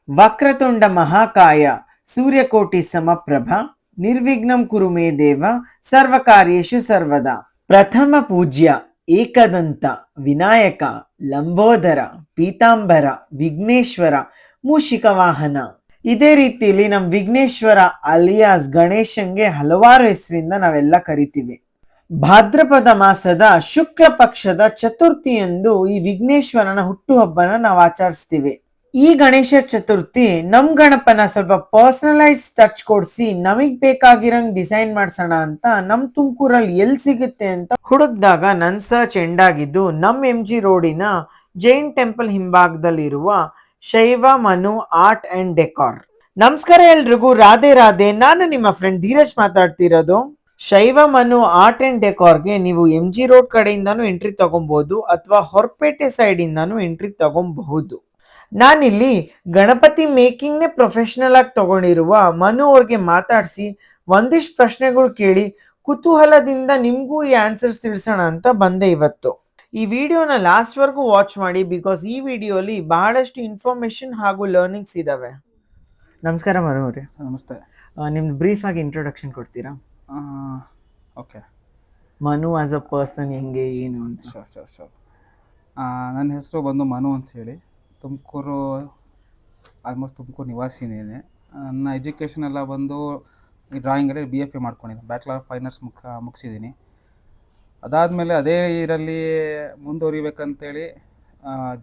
ವಕ್ರತುಂಡ ಮಹಾಕಾಯ ಸೂರ್ಯಕೋಟಿ ಸಮಪ್ರಭ ನಿರ್ವಿಘ್ನಂ ಕುರು ಮೇ ದೇವ ಸರ್ವಕಾರ್ಯೇಷು ಸರ್ವದಾ. ಪ್ರಥಮ ಪೂಜ್ಯ ಏಕದಂತ ವಿನಾಯಕ ಲಂಬೋದರ ಪೀತಾಂಬರ ವಿಘ್ನೇಶ್ವರ ಮೂಷಿಕ ವಾಹನ. ಇದೇ ರೀತಿಯಲ್ಲಿ ನಮ್ ವಿಘ್ನೇಶ್ವರ ಅಲಿಯಾಸ್ ಗಣೇಶನ್ಗೆ ಹಲವಾರು ಹೆಸರಿಂದ ನಾವೆಲ್ಲ ಕರಿತೀವಿ. ಭಾದ್ರಪದ ಮಾಸದ ಶುಕ್ಲ ಪಕ್ಷದ ಚತುರ್ಥಿಯಂದು ಈ ವಿಘ್ನೇಶ್ವರನ ಹುಟ್ಟುಹಬ್ಬನ ನಾವು ಆಚರಿಸ್ತೀವಿ. ಈ ಗಣೇಶ ಚತುರ್ಥಿ ನಮ್ ಗಣಪನ ಸ್ವಲ್ಪ ಪರ್ಸನಲೈಸ್ ಟಚ್ ಕೊಡ್ಸಿ ನಮಗ್ ಬೇಕಾಗಿರಂಗ್ ಡಿಸೈನ್ ಮಾಡ್ಸೋಣ ಅಂತ ನಮ್ ತುಮಕೂರಲ್ಲಿ ಎಲ್ಲಿ ಸಿಗುತ್ತೆ ಅಂತ ಹುಡುಕ್ದಾಗ ನನ್ ಸರ್ಚ್ ಎಂಡ್ ಆಗಿದ್ದು ನಮ್ MG ರೋಡಿನ ಜೈನ್ ಟೆಂಪಲ್ ಹಿಂಭಾಗದಲ್ಲಿರುವ ಶೈವ ಮನು ಆರ್ಟ್ ಅಂಡ್ ಡೆಕಾರ್. ನಮಸ್ಕಾರ ಎಲ್ರಿಗೂ, ರಾಧೆ ರಾಧೆ. ನಾನು ನಿಮ್ಮ ಫ್ರೆಂಡ್ ಧೀರಜ್ ಮಾತಾಡ್ತಿರೋದು. ಶೈವ ಮನು ಆರ್ಟ್ ಅಂಡ್ ಡೆಕಾರ್ಗೆ ನೀವು MG ರೋಡ್ ಕಡೆಯಿಂದಾನು ಎಂಟ್ರಿ ತಗೊಬಹುದು ಅಥವಾ ಹೊರಪೇಟೆ ಸೈಡ್ ಇಂದಾನು ಎಂಟ್ರಿ ತಗೊಬಹುದು. ನಾನಿಲ್ಲಿ ಗಣಪತಿ ಮೇಕಿಂಗ್ ನೇ ಪ್ರೊಫೆಷನಲ್ ಆಗಿ ತಗೊಂಡಿರುವ ಮನು ಅವ್ರಿಗೆ ಮಾತಾಡಿಸಿ ಒಂದಿಷ್ಟು ಪ್ರಶ್ನೆಗಳು ಕೇಳಿ ಕುತೂಹಲದಿಂದ ನಿಮ್ಗೂ ಈ ಆನ್ಸರ್ಸ್ ತಿಳಿಸೋಣ ಅಂತ ಬಂದೆ ಇವತ್ತು. ಈ ವಿಡಿಯೋನ ಲಾಸ್ಟ್ ವರ್ಗೂ ವಾಚ್ ಮಾಡಿ, ಬಿಕಾಸ್ ಈ ವಿಡಿಯೋಲಿ ಬಹಳಷ್ಟು ಇನ್ಫಾರ್ಮೇಶನ್ ಹಾಗೂ ಲರ್ನಿಂಗ್ಸ್ ಇದಾವೆ. ನಮಸ್ಕಾರ ಮನು ಅವರೇ. ನಮಸ್ತೆ. ನಿಮ್ದು ಬ್ರೀಫ್ ಆಗಿ ಇಂಟ್ರೊಡಕ್ಷನ್ ಕೊಡ್ತೀರಾ? Okay. Manu as a person ಹೆಂಗೆ ಏನು ಅಂತ. ಶೋರ್. ನನ್ನ ಹೆಸರು ಬಂದು ಮನು ಅಂತ ಹೇಳಿ, ಆಲ್ಮೋಸ್ಟ್ ತುಮಕೂರು ನಿವಾಸಿನೇನೆ. ನನ್ನ ಎಜುಕೇಷನ್ ಎಲ್ಲ ಬಂದು ಈ ಡ್ರಾಯಿಂಗಲ್ಲಿ BFA ಮಾಡ್ಕೊಂಡಿದ್ದೀನಿ, ಬ್ಯಾಚುಲರ್ ಆಫ್ ಫೈನ್ ಆರ್ಟ್ಸ್ ಮುಗಿಸಿದ್ದೀನಿ. ಅದಾದಮೇಲೆ ಅದೇ ಇದರಲ್ಲಿ ಮುಂದುವರಿಬೇಕಂತೇಳಿ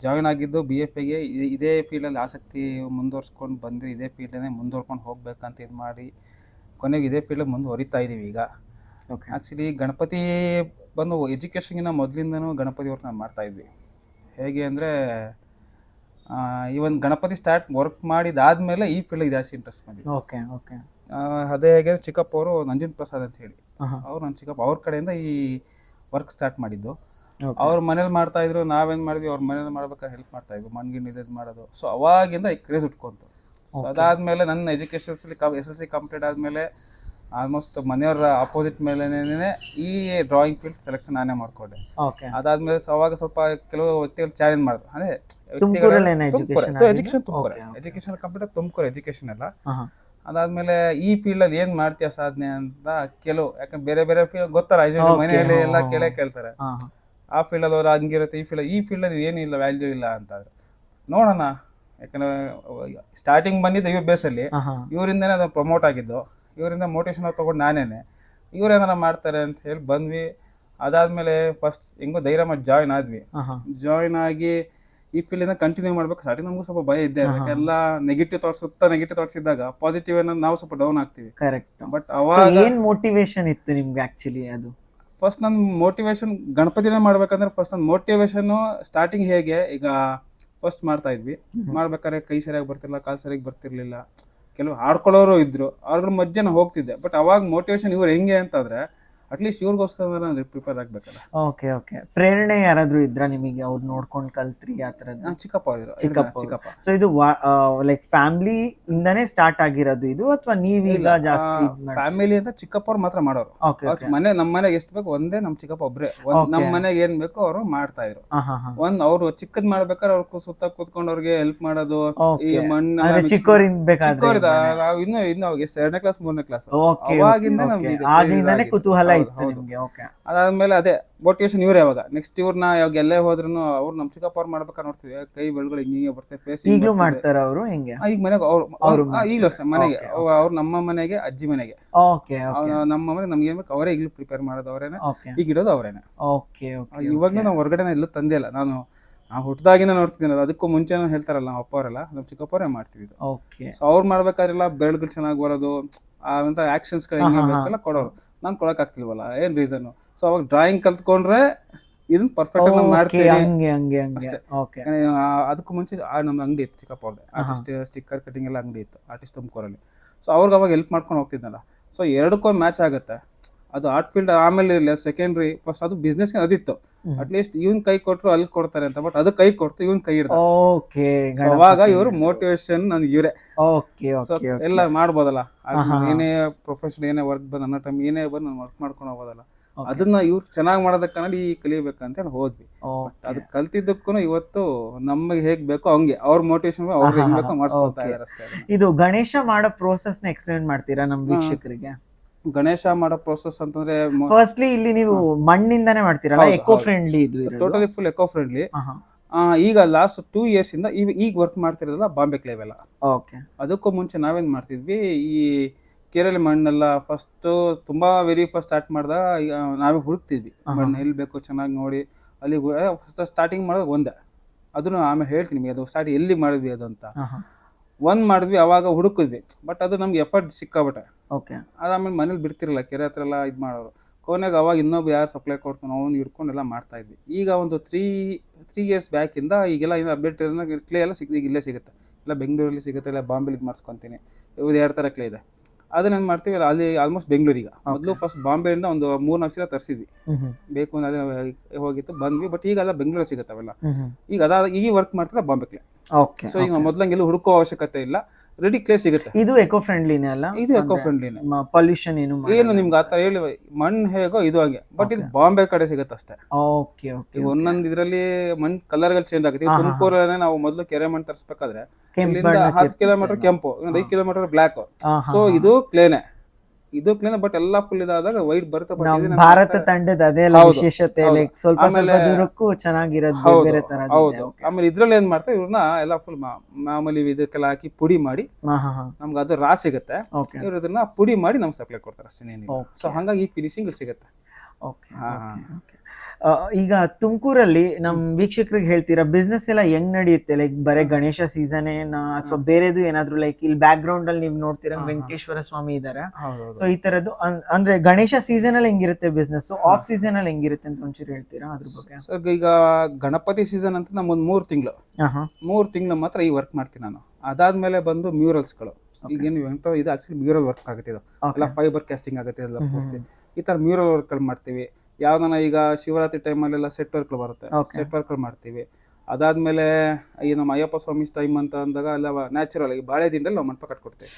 ಜಾಯ್ನ್ ಆಗಿದ್ದು BFAಗೆ. ಇದೇ ಫೀಲ್ಡಲ್ಲಿ ಆಸಕ್ತಿ ಮುಂದುವರ್ಸ್ಕೊಂಡು ಬಂದು ಇದೇ ಫೀಲ್ಡನ್ನೇ ಮುಂದುವರ್ಕೊಂಡು ಹೋಗ್ಬೇಕಂತ ಇದು ಮಾಡಿ ಕೊನೆಗೆ ಇದೇ ಫೀಲ್ಡ್ ಮುಂದುವರಿತಾ ಇದ್ದೀವಿ ಈಗ. ಆ್ಯಕ್ಚುಲಿ ಗಣಪತಿ ಬಂದು ಎಜುಕೇಷನ್ಗಿಂತ ಮೊದಲಿಂದನೂ ಗಣಪತಿ ವರ್ಕ್ ನಾವು ಮಾಡ್ತಾಯಿದ್ವಿ. ಹೇಗೆ ಅಂದರೆ ಇವನ್ ಗಣಪತಿ ಸ್ಟಾರ್ಟ್ ವರ್ಕ್ ಮಾಡಿದಾದ್ಮೇಲೆ ಈ ಫೀಲ್ಡ್ ಜಾಸ್ತಿ ಇಂಟ್ರೆಸ್ಟ್ ಬಂದಿದೆ. ಓಕೆ. ಅದೇ ಹೇಗೆ ಚಿಕ್ಕಪ್ಪ ಅವರು ನಂಜನ್ ಪ್ರಸಾದ್ ಅಂತ ಹೇಳಿ, ಅವ್ರು ನನ್ನ ಚಿಕ್ಕಪ್ಪ ಅವ್ರ ಕಡೆಯಿಂದ ಈ ವರ್ಕ್ ಸ್ಟಾರ್ಟ್ ಮಾಡಿದ್ದು. ಅವ್ರ ಮನೇಲಿ ಮಾಡ್ತಾ ಇದ್ರು, ನಾವೇನು ಮಾಡಿದ್ವಿ ಅವ್ರ ಮನೇಲಿ ಮಾಡ್ಬೇಕಾದ್ರೆ ಹೆಲ್ಪ್ ಮಾಡ್ತಾ ಇದ್ವಿ, ಮಣ್ಗಿಣ್ ಇದು ಮಾಡೋದು. ಸೊ ಅವಾಗಿಂದ ಈ ಕ್ರೇಜ್ ಉಟ್ಕೊಂತು. ಸೊ ಅದಾದಮೇಲೆ ನನ್ನ ಎಜುಕೇಷನ್ಸಲ್ಲಿ SSLC ಕಂಪ್ಲೀಟ್ ಆದಮೇಲೆ ಆಲ್ಮೋಸ್ಟ್ ಮನೆಯವರ ಅಪೋಸಿಟ್ ಮೇಲೇನೆ ಈ ಡ್ರಾಯಿಂಗ್ ಫೀಲ್ಡ್ ಸೆಲೆಕ್ಷನ್ ನಾನೇ ಮಾಡ್ಕೊಂಡೆ. ಅದಾದ್ಮೇಲೆ ಅವಾಗ ಸ್ವಲ್ಪ ಕೆಲವು ವ್ಯಕ್ತಿಗಳು ಚಾಲೆಂಜ್ ಮಾಡಿದ್ರು. ಅದೇ ಎಜುಕೇಶನ್ ಕಂಪ್ಲೀಟ್ ತುಮಕೂರು ಎಜುಕೇಶನ್ ಎಲ್ಲ. ಅದಾದ್ಮೇಲೆ ಈ ಫೀಲ್ಡ್ ಅಲ್ಲಿ ಏನ್ ಮಾಡ್ತೀಯ ಸಾಧನೆ ಅಂತ ಕೆಲವು, ಯಾಕಂದ್ರೆ ಬೇರೆ ಫೀಲ್ಡ್ ಗೊತ್ತಲ್ಲ, ಮನೆಯಲ್ಲಿ ಎಲ್ಲ ಕೇಳ್ತಾರೆ ಆ ಫೀಲ್ಡ್ ಅಲ್ಲಿ ಅವ್ರು ಹಂಗಿರುತ್ತೆ, ಈ ಫೀಲ್ಡ್ ಅಲ್ಲಿ ಏನಿಲ್ಲ, ವ್ಯಾಲ್ಯೂ ಇಲ್ಲ ಅಂತ. ನೋಡೋಣ, ಯಾಕಂದ್ರೆ ಸ್ಟಾರ್ಟಿಂಗ್ ಬಂದಿದ್ದು ಇವ್ರ ಬೇಸಲ್ಲಿ, ಇವರಿಂದನೇ ಅದು ಪ್ರಮೋಟ್ ಆಗಿದ್ದು, ಇವರಿಂದ ಮೋಟಿವೇಶನ್ ತಗೊಂಡು ನಾನೇನೆ ಇವ್ರೇನಾರ ಮಾಡ್ತಾರೆ ಅಂತ ಹೇಳಿ ಬಂದ್ವಿ. ಅದಾದ್ಮೇಲೆ ಫಸ್ಟ್ ಹೆಂಗೋ ಧೈರ್ಯ ಮಾಡಿ ಜಾಯ್ನ್ ಆಗಿ ಈ ಫೀಲ್ಡ್ ಕಂಟಿನ್ಯೂ ಮಾಡ್ಬೇಕು. ಸ್ಟಾರ್ಟಿಂಗ್ ನಮಗೂ ಸ್ವಲ್ಪ ಭಯ ಇದ್ದೆ, ಎಲ್ಲ ನೆಗೆಟಿವ್ ಥಾಟ್ಸ್ ಇದ್ದಾಗ ಪಾಸಿಟಿವ್ ಏನೋ ನಾವು ಸ್ವಲ್ಪ ಡೌನ್ ಆಗ್ತೀವಿ. ಕರೆಕ್ಟ್. ಬಟ್ ಅವಾಗ ಏನ್ ಮೋಟಿವೇಶನ್ ಇತ್ತು ನಿಮ್ಗೆ ಆಕ್ಚುಲಿ? ಅದು ಫಸ್ಟ್ ನನ್ನ ಮೋಟಿವೇಶನ್ ಗಣಪತಿನೇ ಮಾಡ್ಬೇಕಂದ್ರೆ ಫಸ್ಟ್ ನನ್ನ ಮೋಟಿವೇಶನ್ ಸ್ಟಾರ್ಟಿಂಗ್ ಹೇಗೆ, ಈಗ ಫಸ್ಟ್ ಮಾಡ್ತಾ ಇದ್ವಿ, ಮಾಡ್ಬೇಕಾದ್ರೆ ಕೈ ಸರಿಯಾಗಿ ಬರ್ತಿರ್ಲಿಲ್ಲ, ಕಾಲು ಸರಿಯಾಗಿ ಬರ್ತಿರ್ಲಿಲ್ಲ, ಕೆಲವು ಆಡ್ಕೊಳ್ಳೋರು ಇದ್ರು, ಅವ್ರ ಮಧ್ಯೆ ನಾನು ಹೋಗ್ತಿದ್ದೆ. ಬಟ್ ಅವಾಗ ಮೋಟಿವೇಶನ್ ಇವ್ರು ಹೆಂಗೆ ಅಂತಂದ್ರೆ ಅಟ್ಲೀಸ್ಟ್ ಇವ್ರಿಗೋಸ್ಕರ ನಾನು ಪ್ರಿಪೇರ್ ಆಗ್ಬೇಕಲ್ಲ. ಓಕೆ. ಪ್ರೇರಣೆ ಯಾರಾದ್ರೂ ಇದ್ರ ನಿಮಗೆ, ಅವ್ರು ನೋಡ್ಕೊಂಡು ಕಲ್ತ್ರಿ ಆ ಥರದ್ದು? ಚಿಕ್ಕಪ್ಪ. ಸೊ ಇದು ಲೈಕ್ ಫ್ಯಾಮಿಲಿ ಇಂದಾನೇ ಸ್ಟಾರ್ಟ್ ಆಗಿರೋದು ಇದು, ಅಥವಾ ನೀವೀಗ ಜಾಸ್ತಿ? ಫ್ಯಾಮಿಲಿ ಅಂತ ಚಿಕ್ಕಪ್ಪ ಅವ್ರು ಮಾತ್ರ ಮಾಡೋರು. ನಮ್ಮ ಮನೆಗೆ ಎಷ್ಟು ಬೇಕು ಒಂದೇ, ನಮ್ ಚಿಕ್ಕಪ್ಪ ಒಬ್ರೆ, ನಮ್ ಮನೆಗೆ ಏನ್ ಬೇಕೋ ಅವರು ಮಾಡ್ತಾ ಇದ್ರು. ಅವ್ರು ಚಿಕ್ಕದ್ ಮಾಡ್ಬೇಕಾದ್ರೆ ಅವ್ರ ಸುತ್ತ ಕೂತ್ಕೊಂಡು ಅವ್ರಿಗೆ ಹೆಲ್ಪ್ ಮಾಡೋದು. ಈ ಮಣ್ಣು ಚಿಕ್ಕವರಿದ್ದ ಇನ್ನು 2ನೇ ಕ್ಲಾಸ್ 3ನೇ ಕ್ಲಾಸ್ ಅವಾಗಿಂದ ನಮ್ಗೆ ಕುತೂಹಲ. ಅದಾದ್ಮೇಲೆ ಅದೇ ಮೋಟಿವೇಶನ್ ಇವ್ರೆ. ಯಾವಾಗ ನೆಕ್ಸ್ಟ್ ಇವ್ರನ್ನ ಯಾವಾಗ ಎಲ್ಲೇ ಹೋದ್ರು ಅವ್ರು ನಮ್ ಚಿಕ್ಕಪ್ಪ ಅವ್ರು ಮಾಡ್ಬೇಕಾದ್ರೆ ನೋಡ್ತೀವಿ, ಕೈ ಬೆಳಗಳು ಹಿಂಗೆ ಬರ್ತೇವೆ, ಫೇಸ್ ಈಗಲೂ ಮಾಡ್ತಾರೆ ಅವರು. ಹೆಂಗೆ ಈಗ ಮನೆಗೆ ಈಗಲೂ ಅಷ್ಟೇ, ಮನೆಗೆ ಅವ್ರು ನಮ್ಮ ಮನೆಗೆ, ಅಜ್ಜಿ ಮನೆಗೆ, ನಮ್ಮ ಮನೆಗೆ ನಮ್ಗೆ ಏನ್ ಬೇಕು ಅವರೇ ಈಗಲೂ ಪ್ರಿಪೇರ್ ಮಾಡೋದು ಅವರೇನೆ, ಈಗ ಇಡೋದು ಅವರೇನೆ. ಇವಾಗ್ಲೂ ನಾವು ಹೊರಗಡೆ ಎಲ್ಲೂ ತಂದೆ ಇಲ್ಲ, ನಾವು ಹುಟ್ಟದಾಗಿನ ನೋಡ್ತಿದ್ದೀನಲ್ಲ, ಅದಕ್ಕೂ ಮುಂಚೆ ಹೇಳ್ತಾರಲ್ಲ ನಮ್ಮ ಅಪ್ಪ ಅವರೆಲ್ಲ, ನಮ್ಮ ಚಿಕ್ಕಪ್ಪ ಅವರೇ ಮಾಡ್ತಿದ್ರು. ಸೊ ಅವ್ರು ಮಾಡ್ಬೇಕಾದ್ರೆಲ್ಲ ಬೆಳಗಳು ಚೆನ್ನಾಗಿ ಬರೋದು, ಅಂತ ಆಕ್ಷನ್ಸ್ ಗಳು ಕೊಡೋರು. ನಾನು ಕೊಡಕ್ ಆಗ್ತಿಲ್ವಲ್ಲ, ಏನ್ ರೀಸನ್? ಸೊ ಅವಾಗ ಡ್ರಾಯಿಂಗ್ ಕಲ್ತ್ಕೊಂಡ್ರೆ ಇದನ್ನ ಪರ್ಫೆಕ್ಟ್ ಆಗಿ ಮಾಡ್ತೀವಿ ಅಷ್ಟೇ. ಅದಕ್ಕೂ ಮುಂಚೆ ನಮ್ದು ಅಂಗಡಿ ಇತ್ತು, ಚಿಕ್ಕಪ್ಪ ಅವ್ರದ್ದು ಆರ್ಟಿಸ್ಟ್ ಸ್ಟಿಕ್ಕರ್ ಕಟಿಂಗ್ ಎಲ್ಲ ಅಂಗಡಿ ಇತ್ತು, ಆರ್ಟಿಸ್ಟ್ ತುಮಕೂರಲ್ಲಿ. ಸೊ ಅವ್ರಿಗೆ ಅವಾಗ ಹೆಲ್ಪ್ ಮಾಡ್ಕೊಂಡು ಹೋಗ್ತಿದ್ನಲ್ಲ. ಸೊ ಎರಡಕ್ಕೊಂದು ಮ್ಯಾಚ್ ಆಗುತ್ತೆ. ಅದು ಆರ್ಟ್ ಫೀಲ್ಡ್ ಆಮೇಲೆ ಸೆಕೆಂಡ್ರಿ, ಫಸ್ಟ್ ಅದು ಬಿಸ್ನೆಸ್ ಅದಿತ್ತು. ಅಟ್ಲೀಸ್ಟ್ ಇವನ್ ಕೈ ಕೊಟ್ರು ಅಲ್ಲಿ ಕೊಡ್ತಾರೆ ಅಂತ, ಬಟ್ ಅದು ಕೈ ಕೊಡ್ತು, ಇವನ್ ಕೈ ಹಿಡ್ದ. ಅವಾಗ ಇವರು ಮೋಟಿವೇಶನ್ ನನ್ಗೆ ಇವರೇ. ಎಲ್ಲ ಮಾಡ್ಬೋದಲ್ಲ, ಏನೇ ಪ್ರೊಫೆಷನ್ ಏನೇ ವರ್ಕ್ ಬಂದ್, ನನ್ನ ಟೈಮ್ ಏನೇ ಬಂದು ನಾನು ವರ್ಕ್ ಮಾಡ್ಕೊಂಡು ಹೋಗೋದಲ್ಲ. ಅದನ್ನ ಇವ್ರು ಚೆನ್ನಾಗಿ ಮಾಡೋದಕ್ಕಂದ್ರೆ ಈ ಕಲಿಬೇಕಂತ ಹೇಳಿ ಹೋದ್ವಿ. ಅದು ಕಲ್ತಿದ್ದಕ್ಕೂ ಇವತ್ತು ನಮಗೆ ಹೇಗ್ ಬೇಕೋ ಹಂಗೆ ಅವ್ರ ಮೋಟಿವೇಶನ್ ಅವ್ರು ಹೆಂಗ್ ಬೇಕೋ ಮಾಡ್ಸ್ಕೊಳ್ತಾ ಇದಾರೆ ಅಷ್ಟೇ. ಇದು ಗಣೇಶ ಮಾಡೋ ಪ್ರೋಸೆಸ್ ನ ಎಕ್ಸ್ಪ್ಲೇನ್ ಮಾಡ್ತೀರಾ ನಮ್ ವೀಕ್ಷಕರಿಗೆ? ಗಣೇಶ ಮಾಡೋ ಪ್ರೋಸೆಸ್ ಅಂತಂದ್ರೆ ಫಸ್ಟ್ಲಿ ಇಲ್ಲಿ ನೀವು ಮಣ್ಣಿಂದಾನೇ ಮಾಡ್ತೀರಲ್ಲ, ಎಕೋ ಫ್ರೆಂಡ್ಲಿ ಇದು ಟೋಟಲಿ ಫುಲ್ ಎಕೋ ಫ್ರೆಂಡ್ಲಿ. ಈಗ ಲಾಸ್ಟ್ 2 years ಇಂದ ಈಗ ವರ್ಕ್ ಮಾಡ್ತಿರೋದಲ್ಲ ಬಾಂಬೆ ಕ್ಲೇ ಎಲ್ಲ. ಅದಕ್ಕೂ ಮುಂಚೆ ನಾವೇನ್ ಮಾಡ್ತಿದ್ವಿ, ಈ ಕೇರಳ ಮಣ್ಣೆಲ್ಲ ಫಸ್ಟ್ ತುಂಬಾ ವೆರಿ ಫಸ್ಟ್ ಸ್ಟಾರ್ಟ್ ಮಾಡ್ದಾಗ ನಾವೇ ಹುಡುಕ್ತಿದ್ವಿ ಮಣ್ಣು ಎಲ್ಲಿ ಬೇಕು ಚೆನ್ನಾಗಿ ನೋಡಿ. ಅಲ್ಲಿ ಫಸ್ಟ್ ಸ್ಟಾರ್ಟಿಂಗ್ ಮಾಡೋದು ಒಂದೇ, ಅದನ್ನು ಆಮೇಲೆ ಹೇಳ್ತೀನಿ ನಿಮಗೆ ಅದು ಸ್ಟಾರ್ಟ್ ಎಲ್ಲಿ ಮಾಡಿದ್ವಿ ಅದು ಅಂತ. ಮಾಡಿದ್ವಿ, ಅವಾಗ ಹುಡುಕಿದ್ವಿ, ಬಟ್ ಅದು ನಮ್ಗೆ ಎಫರ್ಟ್ ಸಿಕ್ಕಾಬಿಟ್ಟೆ. ಅದಾದ್ಮೇಲೆ ಮನೇಲಿ ಬಿಡ್ತಿರಲ್ಲ, ಕೆರೆ ಹತ್ರ ಎಲ್ಲ ಇದು ಮಾಡೋರು. ಕೊನೆಗೆ ಅವಾಗ ಇನ್ನೊಬ್ಬ ಯಾರು ಸಪ್ಲೈ ಕೊಡ್ತಾನೋ ಅವ್ನು ಹಿಡ್ಕೊಂಡೆಲ್ಲ ಮಾಡ್ತಾ ಇದ್ವಿ. ಈಗ ಒಂದು 3 years ಬ್ಯಾಕ್ ಇಂದ ಈಗೆಲ್ಲ ಅಪ್ಡೇಟ್ ಕ್ಲೇ ಎಲ್ಲ ಈಗ ಇಲ್ಲೇ ಸಿಗುತ್ತೆ, ಇಲ್ಲ ಬೆಂಗಳೂರಲ್ಲಿ ಸಿಗುತ್ತೆ, ಇಲ್ಲ ಬಾಂಬೆಲಿ ಇದು ಮಾಡಿಸ್ಕೊಂತೀನಿ. ಇವ್ದು 2 ಥರ ಕ್ಲೇ ಇದೆ. ಅದನ್ನೇನು ಮಾಡ್ತೀವಿ ಅಲ್ಲಿ ಆಲ್ಮೋಸ್ಟ್ ಬೆಂಗಳೂರಿಗೆ. ಮೊದಲು ಫಸ್ಟ್ ಬಾಂಬೆಯಿಂದ ಒಂದು 3-4 ಸಲ ತರಿಸಿದ್ವಿ, ಬೇಕು ಅಂದ್ರೆ ಹೋಗಿತ್ತು ಬಂದ್ವಿ. ಬಟ್ ಈಗ ಎಲ್ಲ ಬೆಂಗಳೂರು ಸಿಗುತ್ತೆ ಅವೆಲ್ಲ. ಈಗ ಈ ವರ್ಕ್ ಮಾಡ್ತಾರೆ ಬಾಂಬೆ ಕ್ಲೇ. ಸೊ ಈಗ ಮೊದ್ಲಂಗೆಲ್ಲ ಹುಡುಕೋ ಅವಶ್ಯಕತೆ ಇಲ್ಲ, ರೆಡಿ ಕ್ಲೇ ಸಿಗುತ್ತೆ. ಇದು ಎಕೋ ಫ್ರೆಂಡ್ಲಿನೇ ಅಲ್ಲ? ಇದು ಎಕೋ ಫ್ರೆಂಡ್ಲಿನೇ. ಪೊಲ್ಯೂಷನ್ ಏನು ನಿಮ್ಗೆ ಆತರ ಹೇಳಿ ಮಣ್ಣು ಹೇಗೋ ಇದು ಹಂಗೆ, ಬಟ್ ಇದು ಬಾಂಬೆ ಕಡೆ ಸಿಗುತ್ತೆ ಅಷ್ಟೇ. ಒಂದೊಂದು ಇದ್ರಲ್ಲಿ ಮಣ್ಣು ಕಲರ್ ಗಳು ಚೇಂಜ್ ಆಗುತ್ತೆ. ತುಮಕೂರಲ್ಲೇ ನಾವು ಮೊದಲು ಕೆರೆ ಮಣ್ಣು ತರಿಸ್ಬೇಕಾದ್ರೆ 10 kilometer ಕೆಂಪು, 5 kilometer ಬ್ಲಾಕ್. ಸೊ ಇದು ಕ್ಲೇನೆ, ಬಟ್ ಎಲ್ಲಾ ಫುಲ್ ಇದಾದಾಗ ವೈಟ್ ಬರುತ್ತೆ. ಭಾರತ ತಂಡದ ಅದೇ ವಿಶೇಷತೆ, ಸ್ವಲ್ಪ ದೂರಕ್ಕೂ ಚೆನ್ನಾಗಿರೋದು ಬೇರೆ ತರ. ಆಮೇಲೆ ಇದ್ರಲ್ಲಿ ಏನ್ ಮಾಡ್ತಾರೆ, ಇವ್ರನ್ನ ಎಲ್ಲ ಫುಲ್ ಮಾಮೂಲಿ ಇದಕ್ಕೆಲ್ಲ ಹಾಕಿ ಪುಡಿ ಮಾಡಿ ನಮ್ಗೆ ಅದು ರಾ ಸಿಗುತ್ತೆ. ಇವ್ರು ಇದನ್ನ ಪುಡಿ ಮಾಡಿ ನಮ್ಗೆ ಸಪ್ಲೈ ಕೊಡ್ತಾರೆ ಅಷ್ಟೇ. ಸೊ ಹಂಗಾಗಿ ಈ ಫಿನಿಶಿಂಗ್ ಸಿಗುತ್ತೆ. ಈಗ ತುಮಕೂರಲ್ಲಿ ನಮ್ ವೀಕ್ಷಕರಿಗೆ ಹೇಳ್ತೀರಾ ಬಿಸ್ನೆಸ್ ಎಲ್ಲ ಹೆಂಗ್ ನಡೆಯುತ್ತೆ? ಲೈಕ್ ಬರೇ ಗಣೇಶ ಸೀಸನ್ ಏನ ಅಥವಾ ಬೇರೆದು ಏನಾದ್ರು? ಲೈಕ್ ಇಲ್ಲಿ ಬ್ಯಾಕ್ ಗ್ರೌಂಡ್ ಅಲ್ಲಿ ನೀವು ನೋಡ್ತೀರಾ ವೆಂಕಟೇಶ್ವರ ಸ್ವಾಮಿ ಇದಾರೆ. ಸೊ ಈ ತರದ್ದು ಅಂದ್ರೆ ಗಣೇಶ ಸೀಸನ್ ಅಲ್ಲಿ ಹೆಂಗಿರುತ್ತೆ ಬಿಸ್ನೆಸ್, ಆಫ್ ಸೀಸನ್ ಅಲ್ಲಿ ಹೆಂಗಿರುತ್ತೆ ಅಂತ ಒಂಚೂರು ಹೇಳ್ತೀರಾ ಅದ್ರ ಬಗ್ಗೆ? ಸರ್ ಈಗ ಗಣಪತಿ ಸೀಸನ್ ಅಂತ ನಮ್ಮೊಂದು 3 ತಿಂಗಳು ಮಾತ್ರ ಈ ವರ್ಕ್ ಮಾಡ್ತೀನಿ ನಾನು. ಅದಾದ್ಮೇಲೆ ಬಂದು ಮ್ಯೂರಲ್ಸ್ಗಳು. ಈಗೇನು ಇದು ಆಕ್ಚುಲಿ ಮ್ಯೂರಲ್ ವರ್ಕ್ ಆಗುತ್ತೆ, ಇದು ಎಲ್ಲ ಫೈಬರ್ ಕ್ಯಾಸ್ಟಿಂಗ್ ಆಗುತ್ತೆ ಎಲ್ಲ ಪೂರ್ತಿ. ಈ ತರ ಮ್ಯೂರಲ್ ವರ್ಕ್ ಗಳು ಮಾಡ್ತೀವಿ. ಯಾವ್ದನ ಈಗ ಶಿವರಾತ್ರಿ ಟೈಮಲ್ಲೆಲ್ಲ ಸೆಟ್ ವರ್ಕ್ ಬರುತ್ತೆ, ಸೆಟ್ ವರ್ಕ್ ಮಾಡ್ತೀವಿ. ಅದಾದ್ಮೇಲೆ ಈ ನಮ್ಮ ಅಯ್ಯಪ್ಪ ಸ್ವಾಮಿ ಟೈಮ್ ಅಂತ ಅಂದಾಗ ಎಲ್ಲ ನ್ಯಾಚುರಲ್ ಆಗಿ ಬಾಳೆ ದಿಂಡಲ್ಲಿ ನಾವು ಮಂಟಪ ಕಟ್ಕೊಡ್ತೀವಿ.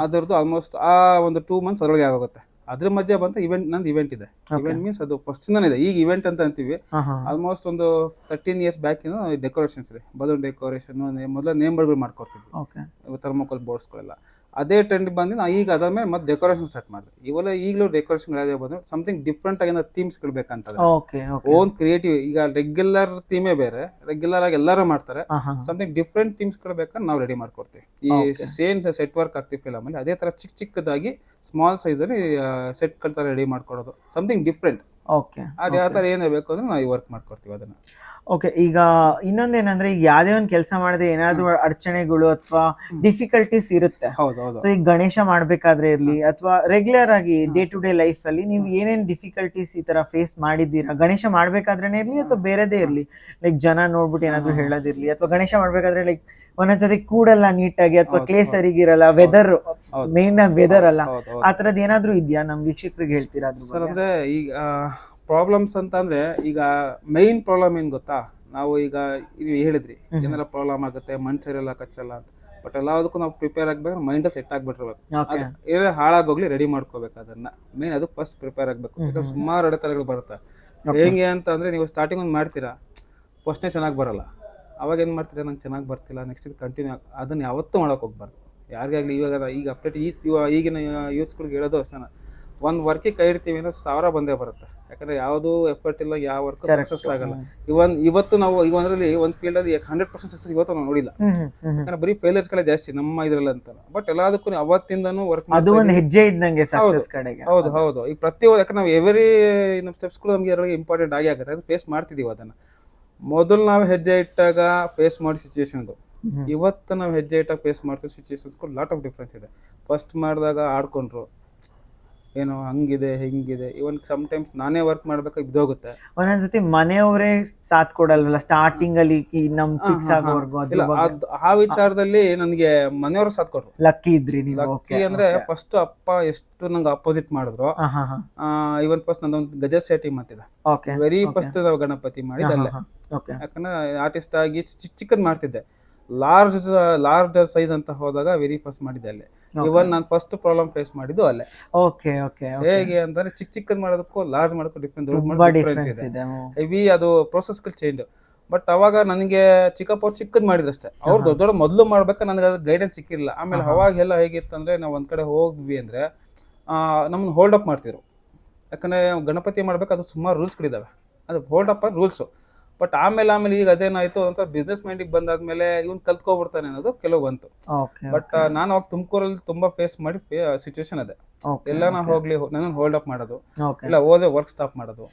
ಅದರದ್ದು ಆಲ್ಮೋಸ್ಟ್ ಆ ಒಂದು 2 months ಅದರೊಳಗೆ ಆಗೋಗುತ್ತೆ. ಅದ್ರ ಮಧ್ಯೆ ಬಂತ ನಂದು ಇವೆಂಟ್ ಇದೆ. ಇವೆಂಟ್ ಮೀನ್ಸ್ ಅದು ಫಸ್ಟ್ ಇದೆ, ಈಗ ಇವೆಂಟ್ ಅಂತ ಅಂತೀವಿ. ಆಲ್ಮೋಸ್ಟ್ ಒಂದು 13 years ಬ್ಯಾಕ್ ಇಂದ ಡೆಕೋರೇಷನ್ಸ್ ಇದೆ, ಬಲೂನ್ ಡೆಕೋರೇಷನ್, ಮೊದಲ ನೇಮ್ ಬೋರ್ಡ್ಗಳು ಮಾಡ್ಕೊಡ್ತೀವಿ, ಥರ್ಮೋಕೋಲ್ ಬೋರ್ಡ್ಸ್ಗಳೆಲ್ಲ. ಅದೇ ಟ್ರೆಂಡ್ ಬಂದು ನಾ ಈಗ ಅದಾದ್ಮೇಲೆ ಮತ್ತೆ ಡೆಕೋರೇಷನ್ ಸ್ಟಾರ್ಟ್ ಮಾಡಿದೆ. ಇವೆಲ್ಲ ಈಗಲೂ ಡೆಕೋರೇಷನ್ ಬಂದ್ರೆ ಸಮಥಿಂಗ್ ಡಿಫ್ರೆಂಟ್ ಆಗಿ ಥೀಮ್ಸ್ಗಳು ಬೇಕಂತ ಓನ್ ಕ್ರಿಯೇಟಿವ್. ಈಗ ರೆಗ್ಯುಲರ್ ಥೀಮೇ ಬೇರೆ, ರೆಗ್ಯುಲರ್ ಆಗಿ ಎಲ್ಲರೂ ಮಾಡ್ತಾರೆ. ಸಮಥಿಂಗ್ ಡಿಫ್ರೆಂಟ್ ಥೀಮ್ಸ್ಗಳು ಬೇಕಂದ್ರೆ ನಾವು ರೆಡಿ ಮಾಡ್ಕೊಡ್ತೀವಿ. ಈ ಸೇಮ್ ಸೆಟ್ ವರ್ಕ್ ಆಗ್ತೀವಿ ಫಿಲಮ್ ಅಲ್ಲಿ, ಅದೇ ತರ ಚಿಕ್ಕದಾಗಿ ಸ್ಮಾಲ್ ಸೈಜ್ ಅಲ್ಲಿ ಸೆಟ್ ತರ ರೆಡಿ ಮಾಡ್ಕೊಡೋದು, ಸಮಥಿಂಗ್ ಡಿಫ್ರೆಂಟ್. ಯಾವ ತರ ಏನೇ ಬೇಕು ಅಂದ್ರೆ ನಾವು ವರ್ಕ್ ಮಾಡ್ಕೊಡ್ತೀವಿ ಅದನ್ನ. ಈಗ ಇನ್ನೊಂದೇನಂದ್ರೆ, ಈಗ ಯಾವ್ದೇ ಒಂದ್ ಕೆಲಸ ಮಾಡಿದ್ರೆ ಏನಾದ್ರು ಅಡಚಣೆಗಳು ಅಥವಾ ಡಿಫಿಕಲ್ಟೀಸ್ ಇರುತ್ತೆ. ಸೊ ಈಗ ಗಣೇಶ ಮಾಡ್ಬೇಕಾದ್ರೆ ಇರ್ಲಿ ಅಥವಾ ರೆಗ್ಯುಲರ್ ಆಗಿ ಡೇ ಟು ಡೇ ಲೈಫ್ ಅಲ್ಲಿ ನೀವು ಏನೇನ್ ಡಿಫಿಕಲ್ಟೀಸ್ ಈ ತರ ಫೇಸ್ ಮಾಡಿದ್ದೀರಾ? ಗಣೇಶ ಮಾಡ್ಬೇಕಾದ್ರೇನೆ ಇರ್ಲಿ ಅಥವಾ ಬೇರೆದೇ ಇರ್ಲಿ, ಲೈಕ್ ಜನ ನೋಡ್ಬಿಟ್ಟು ಏನಾದ್ರು ಹೇಳೋದಿರ್ಲಿ, ಅಥವಾ ಗಣೇಶ ಮಾಡ್ಬೇಕಾದ್ರೆ ಲೈಕ್ ಒಂದೊಂದ್ಸತಿ ಕೂಡಲ್ಲ ನೀಟಾಗಿ, ಅಥವಾ ಕ್ಲೇ ಸರಿಗಿರಲ್ಲ, ವೆದರ್ ಮೇನ್ ಆಗಿ ವೆದರ್ ಅಲ್ಲ, ಆ ತರದ್ ಏನಾದ್ರು ಇದ್ಯಾ? ನಮ್ ವೀಕ್ಷಕರಿಗೆ ಹೇಳ್ತೀರಾ? ಅಂದ್ರೆ ಈಗ ಪ್ರಾಬ್ಲಮ್ಸ್ ಅಂತ ಅಂದ್ರೆ, ಈಗ ಮೈನ್ ಪ್ರಾಬ್ಲಮ್ ಏನ್ ಗೊತ್ತಾ, ನಾವು ಈಗ ಇದು ಹೇಳಿದ್ರಿ ಏನಾರ ಪ್ರಾಬ್ಲಮ್ ಆಗುತ್ತೆ, ಮಣ್ಣು ಸರಿಯಲ್ಲ, ಕಚ್ಚಲ್ಲ ಅಂತ. ಬಟ್ ಎಲ್ಲದಕ್ಕೂ ನಾವು ಪ್ರಿಪೇರ್ ಆಗ್ಬೇಕು, ಮೈಂಡ್ ಸೆಟ್ ಆಗ್ಬಿಟ್ಟಿರ್ಬೇಕು. ಏನೇ ಹಾಳಾಗೋಗ್ಲಿ ರೆಡಿ ಮಾಡ್ಕೋಬೇಕು ಅದನ್ನ. ಮೇನ್ ಅದು ಫಸ್ಟ್ ಪ್ರಿಪೇರ್ ಆಗ್ಬೇಕು. ಸುಮಾರು ಅಡೆತಡೆಗಳು ಬರುತ್ತೆ. ಹೆಂಗೆ ಅಂತ ಅಂದ್ರೆ, ನೀವು ಸ್ಟಾರ್ಟಿಂಗ್ ಒಂದು ಮಾಡ್ತೀರಾ, ಫಸ್ಟ್ನೇ ಚೆನ್ನಾಗಿ ಬರಲ್ಲ, ಅವಾಗ ಏನ್ ಮಾಡ್ತೀರಾ, ನಂಗೆ ಚೆನ್ನಾಗಿ ಬರ್ತಿಲ್ಲ, ನೆಕ್ಸ್ಟ್ ಕಂಟಿನ್ಯೂ ಅದನ್ನ ಯಾವತ್ತೂ ಮಾಡಕ್ ಹೋಗ್ಬಾರ್ದು. ಯಾರಿಗಾಗ್ಲಿ ಈಗ ಅಪ್ಡೇಟ್ ಈಗಿನ ಯೂತ್ಸ್ಗಳಿಗೆ ಹೇಳೋದು ಅಷ್ಟೇ, ಒಂದ್ ವರ್ಕಿಗೆ ಕೈ ಇಡ್ತೀವಿ ಅಂದ್ರೆ 1000 ಬಂದೇ ಬರುತ್ತೆ. ಯಾಕಂದ್ರೆ ಯಾವ್ದು ಎಫರ್ಟ್ ಇಲ್ಲ, ಯಾವ ವರ್ಕ್ ಸಕ್ಸಸ್ ಆಗಲ್ಲ. ಇವತ್ತು ನಾವು ಈಗ ಒಂದ್ರಲ್ಲಿ ಒಂದ್ ಫೀಲ್ಡ್ ಅಲ್ಲಿ 100% ಸಕ್ಸಸ್ ಇವತ್ತು ನಾವು ನೋಡಿಲ್ಲ. ಯಾಕಂದ್ರೆ ಬರೀ ಫೇಲಿಯರ್ಸ್ ಕಡೆ ಜಾಸ್ತಿ ನಮ್ಮ ಇದ್ರಲ್ಲಿ ಅಂತ. ಬಟ್ ಎಲ್ಲದಕ್ಕೂ ಅವತ್ತಿಂದಾನು ವರ್ಕ್ ಅದು ಒಂದು ಹೆಜ್ಜೆ ಇದ್ದಂಗೆ ಸಕ್ಸಸ್ ಕಡೆಗೆ. ಹೌದು. ಈಗ ಪ್ರತಿಯೊಂದು, ಯಾಕಂದ್ರೆ ನಾವು ಎವರಿ ನಮ್ಮ ಸ್ಟೆಪ್ಸ್ಗಳು ನಮ್ಗೆ ಅದರಲ್ಲಿ ಇಂಪಾರ್ಟೆಂಟ್ ಆಗಿ ಆಗುತ್ತೆ. ಅದು ಫೇಸ್ ಮಾಡ್ತಿದೀವಿ ಅದನ್ನ. ಮೊದಲು ನಾವು ಹೆಜ್ಜೆ ಇಟ್ಟಾಗ ಫೇಸ್ ಮಾಡಿ ಸಿಚುವೇಶನ್, ಇವತ್ತು ನಾವು ಹೆಜ್ಜೆ ಇಟ್ಟಾಗ ಫೇಸ್ ಮಾಡ್ತೀವಿ ಸಿಚುವೇಶನ್ಸ್ ಲಾಟ್ ಆಫ್ ಡಿಫ್ರೆನ್ಸ್ ಇದೆ. ಫಸ್ಟ್ ಮಾಡಿದಾಗ ಆಡ್ಕೊಂಡ್ರು ಏನೋ ಹಂಗಿದೆ ಹಿಂಗಿದೆ, ಇವನ್ ಸಮ್ ಟೈಮ್ಸ್ ನಾನೇ ವರ್ಕ್ ಮಾಡ್ಬೇಕಾಗಿ ಬಿದ್ದೋಗುತ್ತೆ. ಒಂದೊಂದ್ಸತಿ ಮನೆಯವರೇ ಸಾಥ್ ಕೊಡಲ್ವಲ್ಲ ಸ್ಟಾರ್ಟಿಂಗ್ ಅಲ್ಲಿ, ನಮ್ ಫಿಕ್ಸ್ ಆಗೋವರೆಗೂ. ಆ ವಿಚಾರದಲ್ಲಿ ನನಗೆ ಮನೆಯವರು ಸಾಥ್ ಕೊಟ್ರು. ಲಕ್ಕಿ ಇದ್ರಿ ನೀವು. ಲಕ್ಕಿ ಅಂದ್ರೆ ಫಸ್ಟ್ ಅಪ್ಪ ಎಷ್ಟು ನಂಗೆ ಅಪೋಸಿಟ್ ಮಾಡಿದ್ರು. ಇವನ್ ಫಸ್ಟ್ ನಂದೊಂದು ಗಜ ಸೆಟ್ಟಿಂಗ್ ಮಾಡ್ತಿದ್ದ, ವೆರಿ ಫಸ್ಟ್ ನಾವು ಗಣಪತಿ ಮಾಡಿದ್ದಲ್ಲೇ. ಯಾಕಂದ್ರೆ ಆರ್ಟಿಸ್ಟ್ ಆಗಿ ಚಿಕ್ಕದ್ ಮಾಡ್ತಿದ್ದೆ. ಲಾರ್ಜ್ ಸೈಜ್ ಅಂತ ಹೋದಾಗ ವೆರಿ ಫಸ್ಟ್ ಮಾಡಿದ್ದೆ ಅಲ್ಲೇ. ಇವನ್ ನಾನು ಫಸ್ಟ್ ಪ್ರಾಬ್ಲಮ್ ಫೇಸ್ ಮಾಡಿದ್ದು ಅಲ್ಲೇ. Okay okay. ಹೇಗೆ ಅಂದ್ರೆ ಚಿಕ್ಕದ್ ಮಾಡೋದಕ್ಕೂ ಲಾರ್ಜ್ ಮಾಡೋಕ್ಕೂ ಡಿಫ್ರೆನ್ಸ್ ಇದೆ. ಹೆವಿ ಅದು ಪ್ರೋಸೆಸ್ ಚೇಂಜ್. ಬಟ್ ಅವಾಗ ನನಗೆ ಚಿಕ್ಕಪ್ಪ ಚಿಕ್ಕದ್ ಮಾಡಿದ್ರಷ್ಟೇ, ಅವ್ರು ದೊಡ್ಡ ದೊಡ್ಡ ಮೊದಲು ಮಾಡ್ಬೇಕಾ ನನಗೆ ಅದ್ರ ಗೈಡೆನ್ಸ್ ಸಿಕ್ಕಿರಲಿಲ್ಲ. ಆಮೇಲೆ ಅವಾಗೆಲ್ಲ ಹೇಗಿತ್ತು ಅಂದ್ರೆ ನಾವು ಒಂದ್ ಕಡೆ ಹೋದ್ವಿ ಅಂದ್ರೆ ನಮ್ಮನ್ನ ಹೋಲ್ಡ್ ಅಪ್ ಮಾಡ್ತಿದ್ರು. ಯಾಕಂದ್ರೆ ಗಣಪತಿ ಮಾಡ್ಬೇಕು ಅದು ಸುಮಾರು ರೂಲ್ಸ್ಗಳಿದಾವೆ, ಅದು ಹೋಲ್ಡ್ ಅಪ್ ರೂಲ್ಸು. ಬಟ್ ಆಮೇಲೆ ಈಗ ಅದೇನಾಯ್ತು ಒಂಥರ ಬಿಸ್ನೆಸ್ ಮೈಂಡಿಗೆ ಬಂದಾದ್ಮೇಲೆ ಇವ್ನು ಕಲ್ತ್ಕೊಬಿಡ್ತಾನೆ ಅನ್ನೋದು ಕೆಲವು ಬಂತು. ಬಟ್ ನಾನು ಅವಾಗ ತುಮಕೂರಲ್ಲಿ ತುಂಬಾ ಫೇಸ್ ಮಾಡಿ ಸಿಚುವೇಶನ್ ಅದೇ. ಎಲ್ಲ ನಾ ಹೋಗ್ಲಿ ನನ್ನ ಹೋಲ್ಡ್ ಅಪ್ ಮಾಡೋದು, ಇಲ್ಲ ಹೋದ್ರೆ ವರ್ಕ್ ಸ್ಟಾಪ್ ಮಾಡೋದು,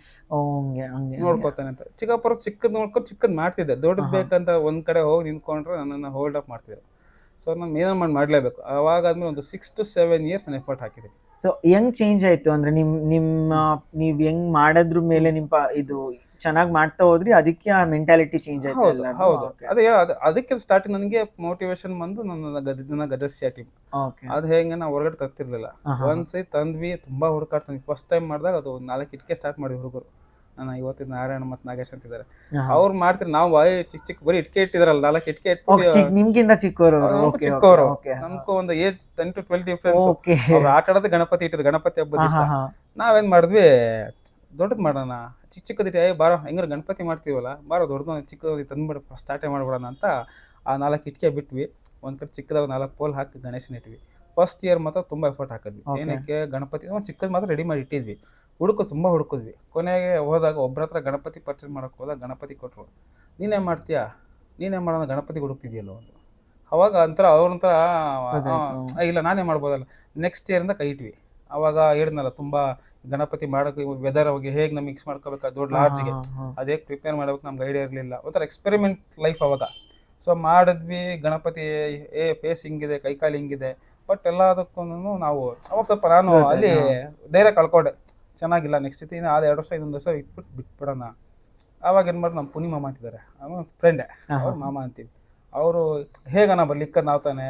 ನೋಡ್ಕೋತಾನೆ ಅಂತ. ಚಿಕ್ಕಪ್ಪರು ಚಿಕ್ಕದ್ ನೋಡ್ಕೊಂಡು ಚಿಕ್ಕದ್ ಮಾಡ್ತಿದ್ದೆ, ದೊಡ್ಡದ್ ಬೇಕಂತ ಒಂದ್ ಕಡೆ ಹೋಗಿ ನಿಂತ್ಕೊಂಡ್ರೆ ನನ್ನನ್ನು ಹೋಲ್ಡ್ ಅಪ್ ಮಾಡ್ತಿದ್ರು. ಸೊ ನಾನು ಏನೋ ಮಾಡ್ಲೇಬೇಕು. ಅವಾಗ ಆದ್ಮೇಲೆ ಒಂದು 6 to 7 years ನಾನು ಎಫರ್ಟ್ ಹಾಕಿದ್ದೀನಿ. ಸೊ ಹೆಂಗ್ ಚೇಂಜ್ ಆಯ್ತು ಅಂದ್ರೆ ನೀವ್ ಹೆಂಗ್ ಮಾಡೋದ್ರ ಮೇಲೆ ಇದು ಚೆನ್ನಾಗಿ ಮಾಡ್ತಾ ಹೋದ್ರಿ, ಅದಕ್ಕೆ ಆ ಮೆಂಟಾಲಿಟಿ ಚೇಂಜ್ ಆಯ್ತು? ಹೌದು, ಅದಕ್ಕೆ ಸ್ಟಾರ್ಟಿಂಗ್ ನನಗೆ ಮೋಟಿವೇಶನ್ ಬಂದು ನನ್ನ ಗಜಸ್ಯ ಟೀಮ್. ಅದು ಹೇಗೆ ನಾವು ಹೊರಗಡೆ ತರ್ತಿರ್ಲಿಲ್ಲ. ಒಂದ್ಸರಿ ತಂದ್ವಿ, ತುಂಬಾ ಹುಡುಕಾಡ್ತೀವಿ. ಫಸ್ಟ್ ಟೈಮ್ ಮಾಡಿದಾಗ ಅದು 4 ಇಟ್ಕೆ ಸ್ಟಾರ್ಟ್ ಮಾಡಿದ್ವಿ ಹುಡುಗರು. ನಾನು ಇವತ್ತಿನ ನಾರಾಯಣ ಮತ್ತು ನಾಗೇಶ್ ಅಂತಿದ್ದಾರೆ, ಅವ್ರು ಮಾಡ್ತಾರೆ. ನಾವು ಚಿಕ್ಕ ಬರೀ ಇಟ್ಕೆ ಇಟ್ಟಿದಾರಲ್ಲ, 4 ಇಟ್ಕೆ ನಿಮ್ಗಿಂತ ಚಿಕ್ಕವರು. ನಮ್ಗೂ ಒಂದು ಏಜ್ 10 to 12 ಡಿಫ್ರೆನ್ಸ್. ಅವ್ರು ಆಟ ಆಡೋದು ಗಣಪತಿ ಇಟ್ಟಿದ್ರು, ಗಣಪತಿ ಹಬ್ಬದ ದಿವಸ. ನಾವೇನ್ ಮಾಡಿದ್ವಿ, ದೊಡ್ಡದ್ ಮಾಡೋಣ, ಚಿಕ್ಕದಿಟ್ಟೆ ಬಾರೋ ಹೆಂಗಾರು ಗಣಪತಿ ಮಾಡ್ತೀವಲ್ಲ, ಬಾರೋ ದೊಡ್ಡದು ಚಿಕ್ಕದು ತಂದ್ಬಿಡ ಸ್ಟಾರ್ಟೇ ಮಾಡ್ಬಿಡೋಣ ಅಂತ ಆ 4 ಇಟ್ಕೆ ಬಿಟ್ವಿ. ಒಂದ್ ಕಡೆ ಚಿಕ್ಕದಾಗ 4 ಪೋಲ್ ಹಾಕಿ ಗಣೇಶನ ಇಟ್ವಿ. ಫಸ್ಟ್ ಇಯರ್ ಮಾತ್ರ ತುಂಬಾ ಎಫರ್ಟ್ ಹಾಕಿದ್ವಿ. ಏನಕ್ಕೆ, ಗಣಪತಿ ಚಿಕ್ಕದ್ ಮಾತ್ರ ರೆಡಿ ಮಾಡಿ ಇಟ್ಟಿದ್ವಿ. ತುಂಬಾ ಹುಡುಕಿದ್ವಿ. ಕೊನೆಗೆ ಹೋದಾಗ ಒಬ್ರ ಹತ್ರ ಗಣಪತಿ ಪರ್ಚೇಸ್ ಮಾಡಕ್ ಹೋದಾಗ ಗಣಪತಿ ಕೊಟ್ರು. ನೀನೇ ಮಾಡ್ತೀಯಾ, ನೀನೇ ಮಾಡೋಣ, ಗಣಪತಿ ಹುಡುಕ್ತಿದ್ಯಲ್ಲ ಒಂದು. ಅವಾಗ ಅವ್ರಂತರ ಇಲ್ಲ ನಾನೇ ಮಾಡ್ಬೋದಲ್ಲ. ನೆಕ್ಸ್ಟ್ ಇಯರ್ ಇಂದ ಕೈ ಇಟ್ವಿ. ಅವಾಗ ಹೇಳಿದ್ನಲ್ಲ, ತುಂಬಾ ಗಣಪತಿ ಮಾಡೋಕೆ ವೆದರ್ ಅವಾಗ ಹೇಗೆ ನಾವು ಮಿಕ್ಸ್ ಮಾಡ್ಕೋಬೇಕು ದೊಡ್ಡ ಲಾರ್ಜ್ಗೆ, ಅದೇ ಪ್ರಿಪೇರ್ ಮಾಡ್ಬೇಕು ನಮ್ಗೆ ಐಡಿಯಾ ಇರಲಿಲ್ಲ. ಒಂಥರ ಎಕ್ಸ್ಪೆರಿಮೆಂಟ್ ಲೈಫ್ ಅವಾಗ. ಸೊ ಮಾಡಿದ್ವಿ. ಗಣಪತಿ ಫೇಸ್ ಹಿಂಗಿದೆ, ಕೈಕಾಲು ಹಿಂಗಿದೆ. ಬಟ್ ಎಲ್ಲದಕ್ಕೂ ನಾವು ಅವಾಗ ಸ್ವಲ್ಪ ನಾನು ಅಲ್ಲಿ ಧೈರ್ಯ ಕಳ್ಕೊಂಡೆ, ಚೆನ್ನಾಗಿಲ್ಲ, ನೆಕ್ಸ್ಟ್ ಸತಿ 2 ವರ್ಷ ಇನ್ನೊಂದು ವರ್ಷ ಬಿಟ್ಬಿಡೋಣ. ಅವಾಗ ಏನ್ ಮಾಡಿ ನಮ್ಮ ಪುನಿ ಮಾಮ ಅಂತಿದ್ದಾರೆ, ಫ್ರೆಂಡೇ, ಅವ್ರ ಮಾಮ ಅಂತೀವಿ. ಅವರು ಹೇಗನ ಬರ್ಲಿಕ್ಕದ್ ನಾವು ತಾನೆ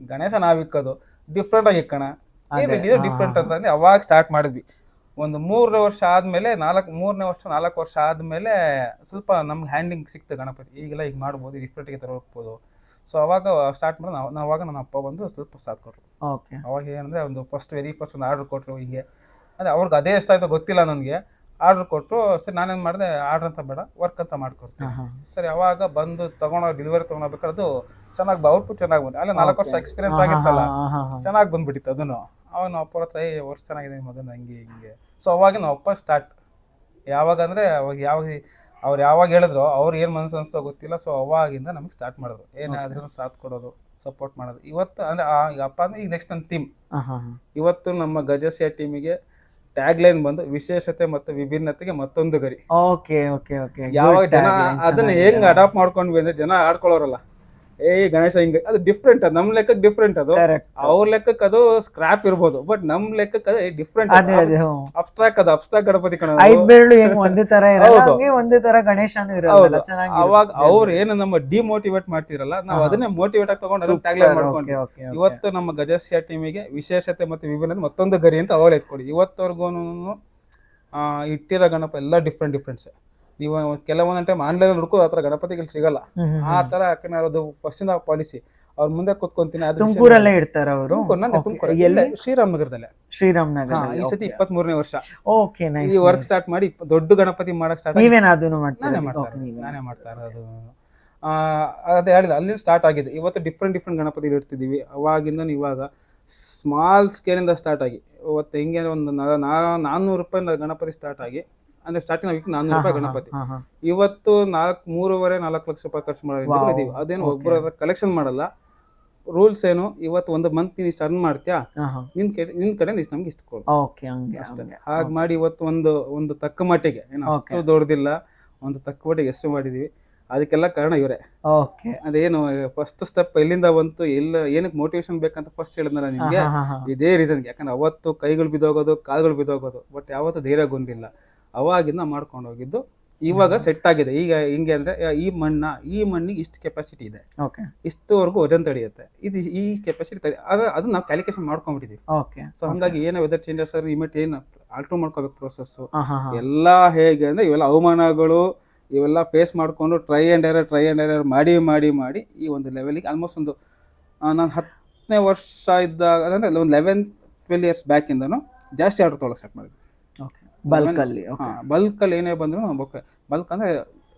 ಗಣೇಶ ನಾವ್ ಇಕ್ಕೋದು ಡಿಫ್ರೆಂಟ್ ಆಗಿ ಇಕ್ಕಣ, ಡಿಫ್ರೆಂಟ್ ಅಂತಂದ್ರೆ ಅವಾಗ ಸ್ಟಾರ್ಟ್ ಮಾಡಿದ್ವಿ. ಒಂದು 3 ವರ್ಷ ಆದ್ಮೇಲೆ 4 ವರ್ಷ ಆದ್ಮೇಲೆ ಸ್ವಲ್ಪ ನಮ್ಗೆ ಹ್ಯಾಂಡಿಂಗ್ ಸಿಕ್ತು ಗಣಪತಿ. ಈಗೆಲ್ಲ ಈಗ ಮಾಡ್ಬೋದು, ಡಿಫ್ರೆಂಟ್ ಆಗಿ ಹೋಗ್ಬೋದು. ಸೊ ಅವಾಗ ಸ್ಟಾರ್ಟ್ ಮಾಡಿ ಅವಾಗ ನನ್ನ ಅಪ್ಪ ಬಂದು ಸ್ವಲ್ಪ ಸಾಥ್ ಕೊಟ್ರು. ಅವಾಗ ಏನಂದ್ರೆ ಒಂದು ಫಸ್ಟ್ ಒಂದು ಆರ್ಡರ್ ಕೊಟ್ರು. ಹಿಂಗೆ ಅಂದ್ರೆ ಅವ್ರಿಗೆ ಅದೇ ಎಷ್ಟಾಯ್ತೋ ಗೊತ್ತಿಲ್ಲ ನನಗೆ. ಆರ್ಡರ್ ಕೊಟ್ಟರು. ಸರಿ ನಾನೇನ್ ಮಾಡಿದೆ, ಆರ್ಡರ್ ಅಂತ ಬೇಡ, ವರ್ಕ್ ಅಂತ ಮಾಡ್ಕೊಡ್ತೀನಿ. ಸರಿ ಅವಾಗ ಬಂದು ಡೆಲಿವರಿ ತಗೊಂಡೋಗ್ಬೇಕಾದ್ರೆ ಅದು ಚೆನ್ನಾಗಿ ಔಟ್ಪುಟ್ ಚೆನ್ನಾಗಿ ಬಂತು. ಅಲ್ಲ 4 ವರ್ಷ ಎಕ್ಸ್ಪೀರಿಯನ್ಸ್ ಆಗಿತ್ತಲ್ಲ, ಚೆನ್ನಾಗಿ ಬಂದ್ಬಿಟ್ಟಿತ್ತು ಅದನ್ನು. ಅವಾಗ ನಾವು ಅಪ್ಪ ಹತ್ರ ವರ್ಷ ಚೆನ್ನಾಗಿದೆ ಮಗನ ಹಂಗೆ ಹಿಂಗೆ. ಸೊ ಅವಾಗ ನಾವು ಅಪ್ಪ ಸ್ಟಾರ್ಟ್. ಯಾವಾಗ ಅಂದ್ರೆ ಅವಾಗ ಅವ್ರು ಯಾವಾಗ ಹೇಳಿದ್ರು, ಅವ್ರು ಏನ್ ಮನಸ್ಸು ಅನ್ಸ್ತೋ ಗೊತ್ತಿಲ್ಲ. ಸೊ ಅವಾಗಿಂದ ನಮಗೆ ಸ್ಟಾರ್ಟ್ ಮಾಡಿದ್ರು, ಏನಾದ್ರೂ ಸಾಥ್ ಕೊಡೋದು, ಸಪೋರ್ಟ್ ಮಾಡೋದು. ಇವತ್ತು ಅಂದ್ರೆ ಅಪ್ಪ ಅಂದ್ರೆ ಈಗ ನೆಕ್ಸ್ಟ್ ನನ್ನ ಟೀಮ್. ಇವತ್ತು ನಮ್ಮ ಗಜಸ್ಯ ಟೀಮಿಗೆ ಟ್ಯಾಗ್ ಲೈನ್ ಬಂದು ವಿಶೇಷತೆ ಮತ್ತು ವಿಭಿನ್ನತೆಗೆ ಮತ್ತೊಂದು ಗರಿ. ಯಾವಾಗ ಜನ ಅದನ್ನ ಹೆಂಗ್ ಅಡಾಪ್ಟ್ ಮಾಡ್ಕೊಂಡ್ವಿ ಅಂದ್ರೆ, ಜನ ಆಡ್ಕೊಳ್ಳೋರಲ್ಲ, ಗಣೇಶ ಹಿಂಗೆ, ಅದು ಡಿಫ್ರೆಂಟ್. ಅದು ನಮ್ ಲೆಕ್ಕಕ್ಕೆ ಡಿಫ್ರೆಂಟ್. ಅದು ಅವ್ರ ಲೆಕ್ಕಕ್ಕೆ ಅದು ಸ್ಕ್ರಾಪ್ ಇರ್ಬೋದು, ಬಟ್ ನಮ್ ಲೆಕ್ಕಕ್ಕೆ ಅದು ಡಿಫ್ರೆಂಟ್. ಅಬ್ಸ್ಟ್ರಾಕ್ಟ್ ಗಣಪತಿ ಕಣ. ಅವಾಗ ಅವ್ರು ಏನು ನಮ್ಮ ಡಿಮೋಟಿವೇಟ್ ಮಾಡ್ತಿರಲ್ಲ, ನಾವು ಅದನ್ನೇ ಮೋಟಿವೇಟ್ ಆಗಿ ತಗೊಂಡು ಅದನ್ನ ಟ್ಯಾಗ್ ಲೈನ್ ಮಾಡ್ಕೊಂಡು ಇವತ್ತು ನಮ್ಮ ಗಜಸ್ಯ ಟೀಮಿಗೆ ವಿಶೇಷತೆ ಮತ್ತು ವಿಭಿನ್ನತೆ ಮತ್ತೊಂದು ಗರಿ ಅಂತ ಅವ್ರು ಇಟ್ಕೊಡಿ. ಇವತ್ತವರೆಗೂ ಇಟ್ಟಿರೋ ಗಣಪ ಎಲ್ಲ ಡಿಫ್ರೆಂಟ್ಸ್. ನೀವು ಕೆಲವೊಂದು ಟೈಮ್ ಆನ್ಲೈನ್ ಹುಡುಕೋ ಆ ಥರ ಗಣಪತಿಗಳು ಸಿಗಲ್ಲ. ಆ ತರ ಯಾಕಂದ್ರೆ ಅದು ಫಸ್ಟಿಂದ ಪಾಲಿಸಿ. ಅವ್ರ ಮುಂದೆ ಕೂತ್ಕೊಂತೀನಿ. ತುಮಕೂರಲ್ಲೇ ಇರ್ತಾರ ಅವರು? ಶ್ರೀರಾಮನಗರದಲ್ಲೇ. ಈ ಸತಿ 23ನೇ ವರ್ಷ ಈ ವರ್ಕ್ ಸ್ಟಾರ್ಟ್ ಮಾಡಿ ದೊಡ್ಡ ಗಣಪತಿ ಮಾಡಕ್ ಸ್ಟಾರ್ಟ್. ನಾನೇ ಮಾಡ್ತಾ ಇರೋದು. ಅದೇ ಹೇಳಿದ ಅಲ್ಲಿಂದ ಸ್ಟಾರ್ಟ್ ಆಗಿದೆ. ಇವತ್ತು ಡಿಫ್ರೆಂಟ್ ಗಣಪತಿ ಇಡ್ತಿದೀವಿ. ಅವಾಗಿಂದ ಇವಾಗ ಸ್ಮಾಲ್ ಸ್ಕೇಲಿಂದ ಸ್ಟಾರ್ಟ್ ಆಗಿ ಇವತ್ತು ಹಿಂಗೆ ಒಂದು 400 ರೂಪಾಯಿ ಗಣಪತಿ ಸ್ಟಾರ್ಟ್ ಆಗಿ, ಅಂದ್ರೆ ಸ್ಟಾರ್ಟಿಂಗ್ ನಾವು 400 ರೂಪಾಯಿ ಗಣಪತಿ. ಇವತ್ತು 3.5-4 ಲಕ್ಷ ರೂಪಾಯಿ ಖರ್ಚು ಮಾಡಿದೀವಿ. ಅದೇನು ಒಬ್ಬರ ಕಲೆಕ್ಷನ್ ಮಾಡಲ್ಲ. ರೂಲ್ಸ್ ಏನು, ಇವತ್ತು ಒಂದು ಮಂತ್ ನೀನ್ ಇಷ್ಟು ಅರ್ನ್ ಮಾಡ್ತೀಯಾ, ನಿನ್ ಕಡೆ ಇಷ್ಟು ನಮ್ಗೆ ಇಷ್ಟು ಕೊಡು, ಹಾಗೆ ಮಾಡಿ ಇವತ್ತು ಒಂದು ತಕ್ಕ ಮಟ್ಟಿಗೆ, ಏನು ಅಷ್ಟು ದೊಡ್ಡದಿಲ್ಲ, ಒಂದು ತಕ್ಕ ಮಟ್ಟಿಗೆ ಎಷ್ಟು ಮಾಡಿದೀವಿ. ಅದಕ್ಕೆಲ್ಲ ಕಾರಣ ಇವರೇ. ಅಂದ್ರೆ ಏನು ಫಸ್ಟ್ ಸ್ಟೆಪ್ ಎಲ್ಲಿಂದ ಬಂತು, ಏನಕ್ಕೆ ಮೋಟಿವೇಶನ್ ಬೇಕಂತ ಫಸ್ಟ್ ಹೇಳಿದ್ನಲ್ಲ ನಿಮ್ಗೆ, ಇದೇ ರೀಸನ್. ಯಾಕಂದ್ರೆ ಅವತ್ತು ಕೈಗಳು ಬಿದ್ದೋಗೋದು, ಕಾಲುಗಳು ಬಿದ್ದೋಗೋದು, ಬಟ್ ಯಾವತ್ತು ಧೈರ್ಯಗೊಂಡಿಲ್ಲ. ಅವಾಗಿಂದ ಮಾಡ್ಕೊಂಡು ಹೋಗಿದ್ದು. ಇವಾಗ ಸೆಟ್ ಆಗಿದೆ. ಈಗ ಹಿಂಗೆ ಅಂದ್ರೆ ಈ ಮಣ್ಣಿಗೆ ಇಷ್ಟು ಕೆಪಾಸಿಟಿ ಇದೆ, ಇಷ್ಟುವರೆಗೂ ವಜನ್ ತಡೆಯುತ್ತೆ, ಇದು ಈ ಕೆಪಾಸಿಟಿ ಅದನ್ನ ನಾವು ಕ್ಯಾಲ್ಕುಲೇಷನ್ ಮಾಡ್ಕೊಂಡ್ಬಿಟ್ಟಿದೀವಿ. ಸೊ ಹಂಗಾಗಿ ಏನೋ ವೆದರ್ ಚೇಂಜಸ್ ಇಮಿಡಿಯೇಟ್ ಏನು ಆಲ್ಟರ್ ಮಾಡ್ಕೋಬೇಕು ಪ್ರೋಸೆಸ್ ಎಲ್ಲಾ. ಹೇಗೆ ಅಂದ್ರೆ ಇವೆಲ್ಲ ಅವಮಾನಗಳು ಇವೆಲ್ಲ ಫೇಸ್ ಮಾಡ್ಕೊಂಡು ಟ್ರೈ ಅಂಡ್ ಎರರ್ ಮಾಡಿ ಈ ಒಂದು ಲೆವೆಲ್ಗೆ ಆಲ್ಮೋಸ್ಟ್ ಒಂದು ನಾನು 10ನೇ ವರ್ಷ ಇದ್ದಾಗ ಅಂದ್ರೆ ಒಂದು 11-12 ಇಯರ್ಸ್ ಬ್ಯಾಕ್ ಇಂದನು ಜಾಸ್ತಿ ಆರ್ಡರ್ ತೊಗೊಳಕ್ ಸ್ಟಾರ್ಟ್ ಮಾಡಿದ್ವಿ. ಬಲ್ಕಲ್ಲಿ. ಬಲ್ಕಲ್ಲಿ ಏನೇ ಬಂದ್ರು ಬಲ್ಕ್ ಅಂದ್ರೆ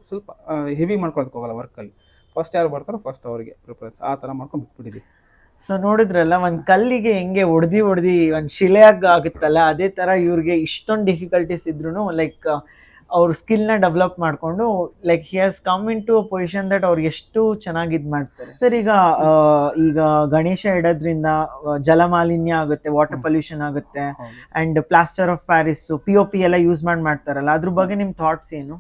ಸ್ವಲ್ಪ ಹೆವಿ ಮಾಡ್ಕೊಳಕ್ ಹೋಗಲ್ಲ ವರ್ಕಲ್ಲಿ. ಫಸ್ಟ್ ಯಾರು ಬರ್ತಾರೋ ಫಸ್ಟ್ ಅವರಿಗೆ ಪ್ರಿಫರೆನ್ಸ್, ಆ ಥರ ಮಾಡ್ಕೊಂಡು ಬಿಟ್ಬಿಟ್ಟಿದ್ವಿ. ಸೊ ನೋಡಿದ್ರಲ್ಲ, ಒಂದ್ ಕಲ್ಲಿಗೆ ಹೆಂಗೆ ಹೊಡೆದಿ ಒಂದ್ ಶಿಲೆಯಾಗ ಆಗುತ್ತಲ್ಲ, ಅದೇ ತರ ಇವ್ರಿಗೆ ಇಷ್ಟೊಂದು ಡಿಫಿಕಲ್ಟೀಸ್ ಇದ್ರು ಲೈಕ್ ಅವ್ರ ಸ್ಕಿಲ್ನ ಡೆವಲಪ್ ಮಾಡ್ಕೊಂಡು like he has come into position that ಅವ್ರಿಗೆ ಎಷ್ಟು ಚೆನ್ನಾಗಿ ಇದ್ ಮಾಡ್ತಾರೆ. ಸರ್ ಈಗ ಗಣೇಶ ಇಡೋದ್ರಿಂದ ಜಲಮಾಲಿನ್ಯ ಆಗುತ್ತೆ, ವಾಟರ್ ಪೊಲ್ಯೂಷನ್ ಆಗುತ್ತೆ, and plaster of Paris, POP ಎಲ್ಲ ಯೂಸ್ ಮಾಡ್ತಾರಲ್ಲ, ಅದ್ರ ಬಗ್ಗೆ ನಿಮ್ ಥಾಟ್ಸ್ ಏನು?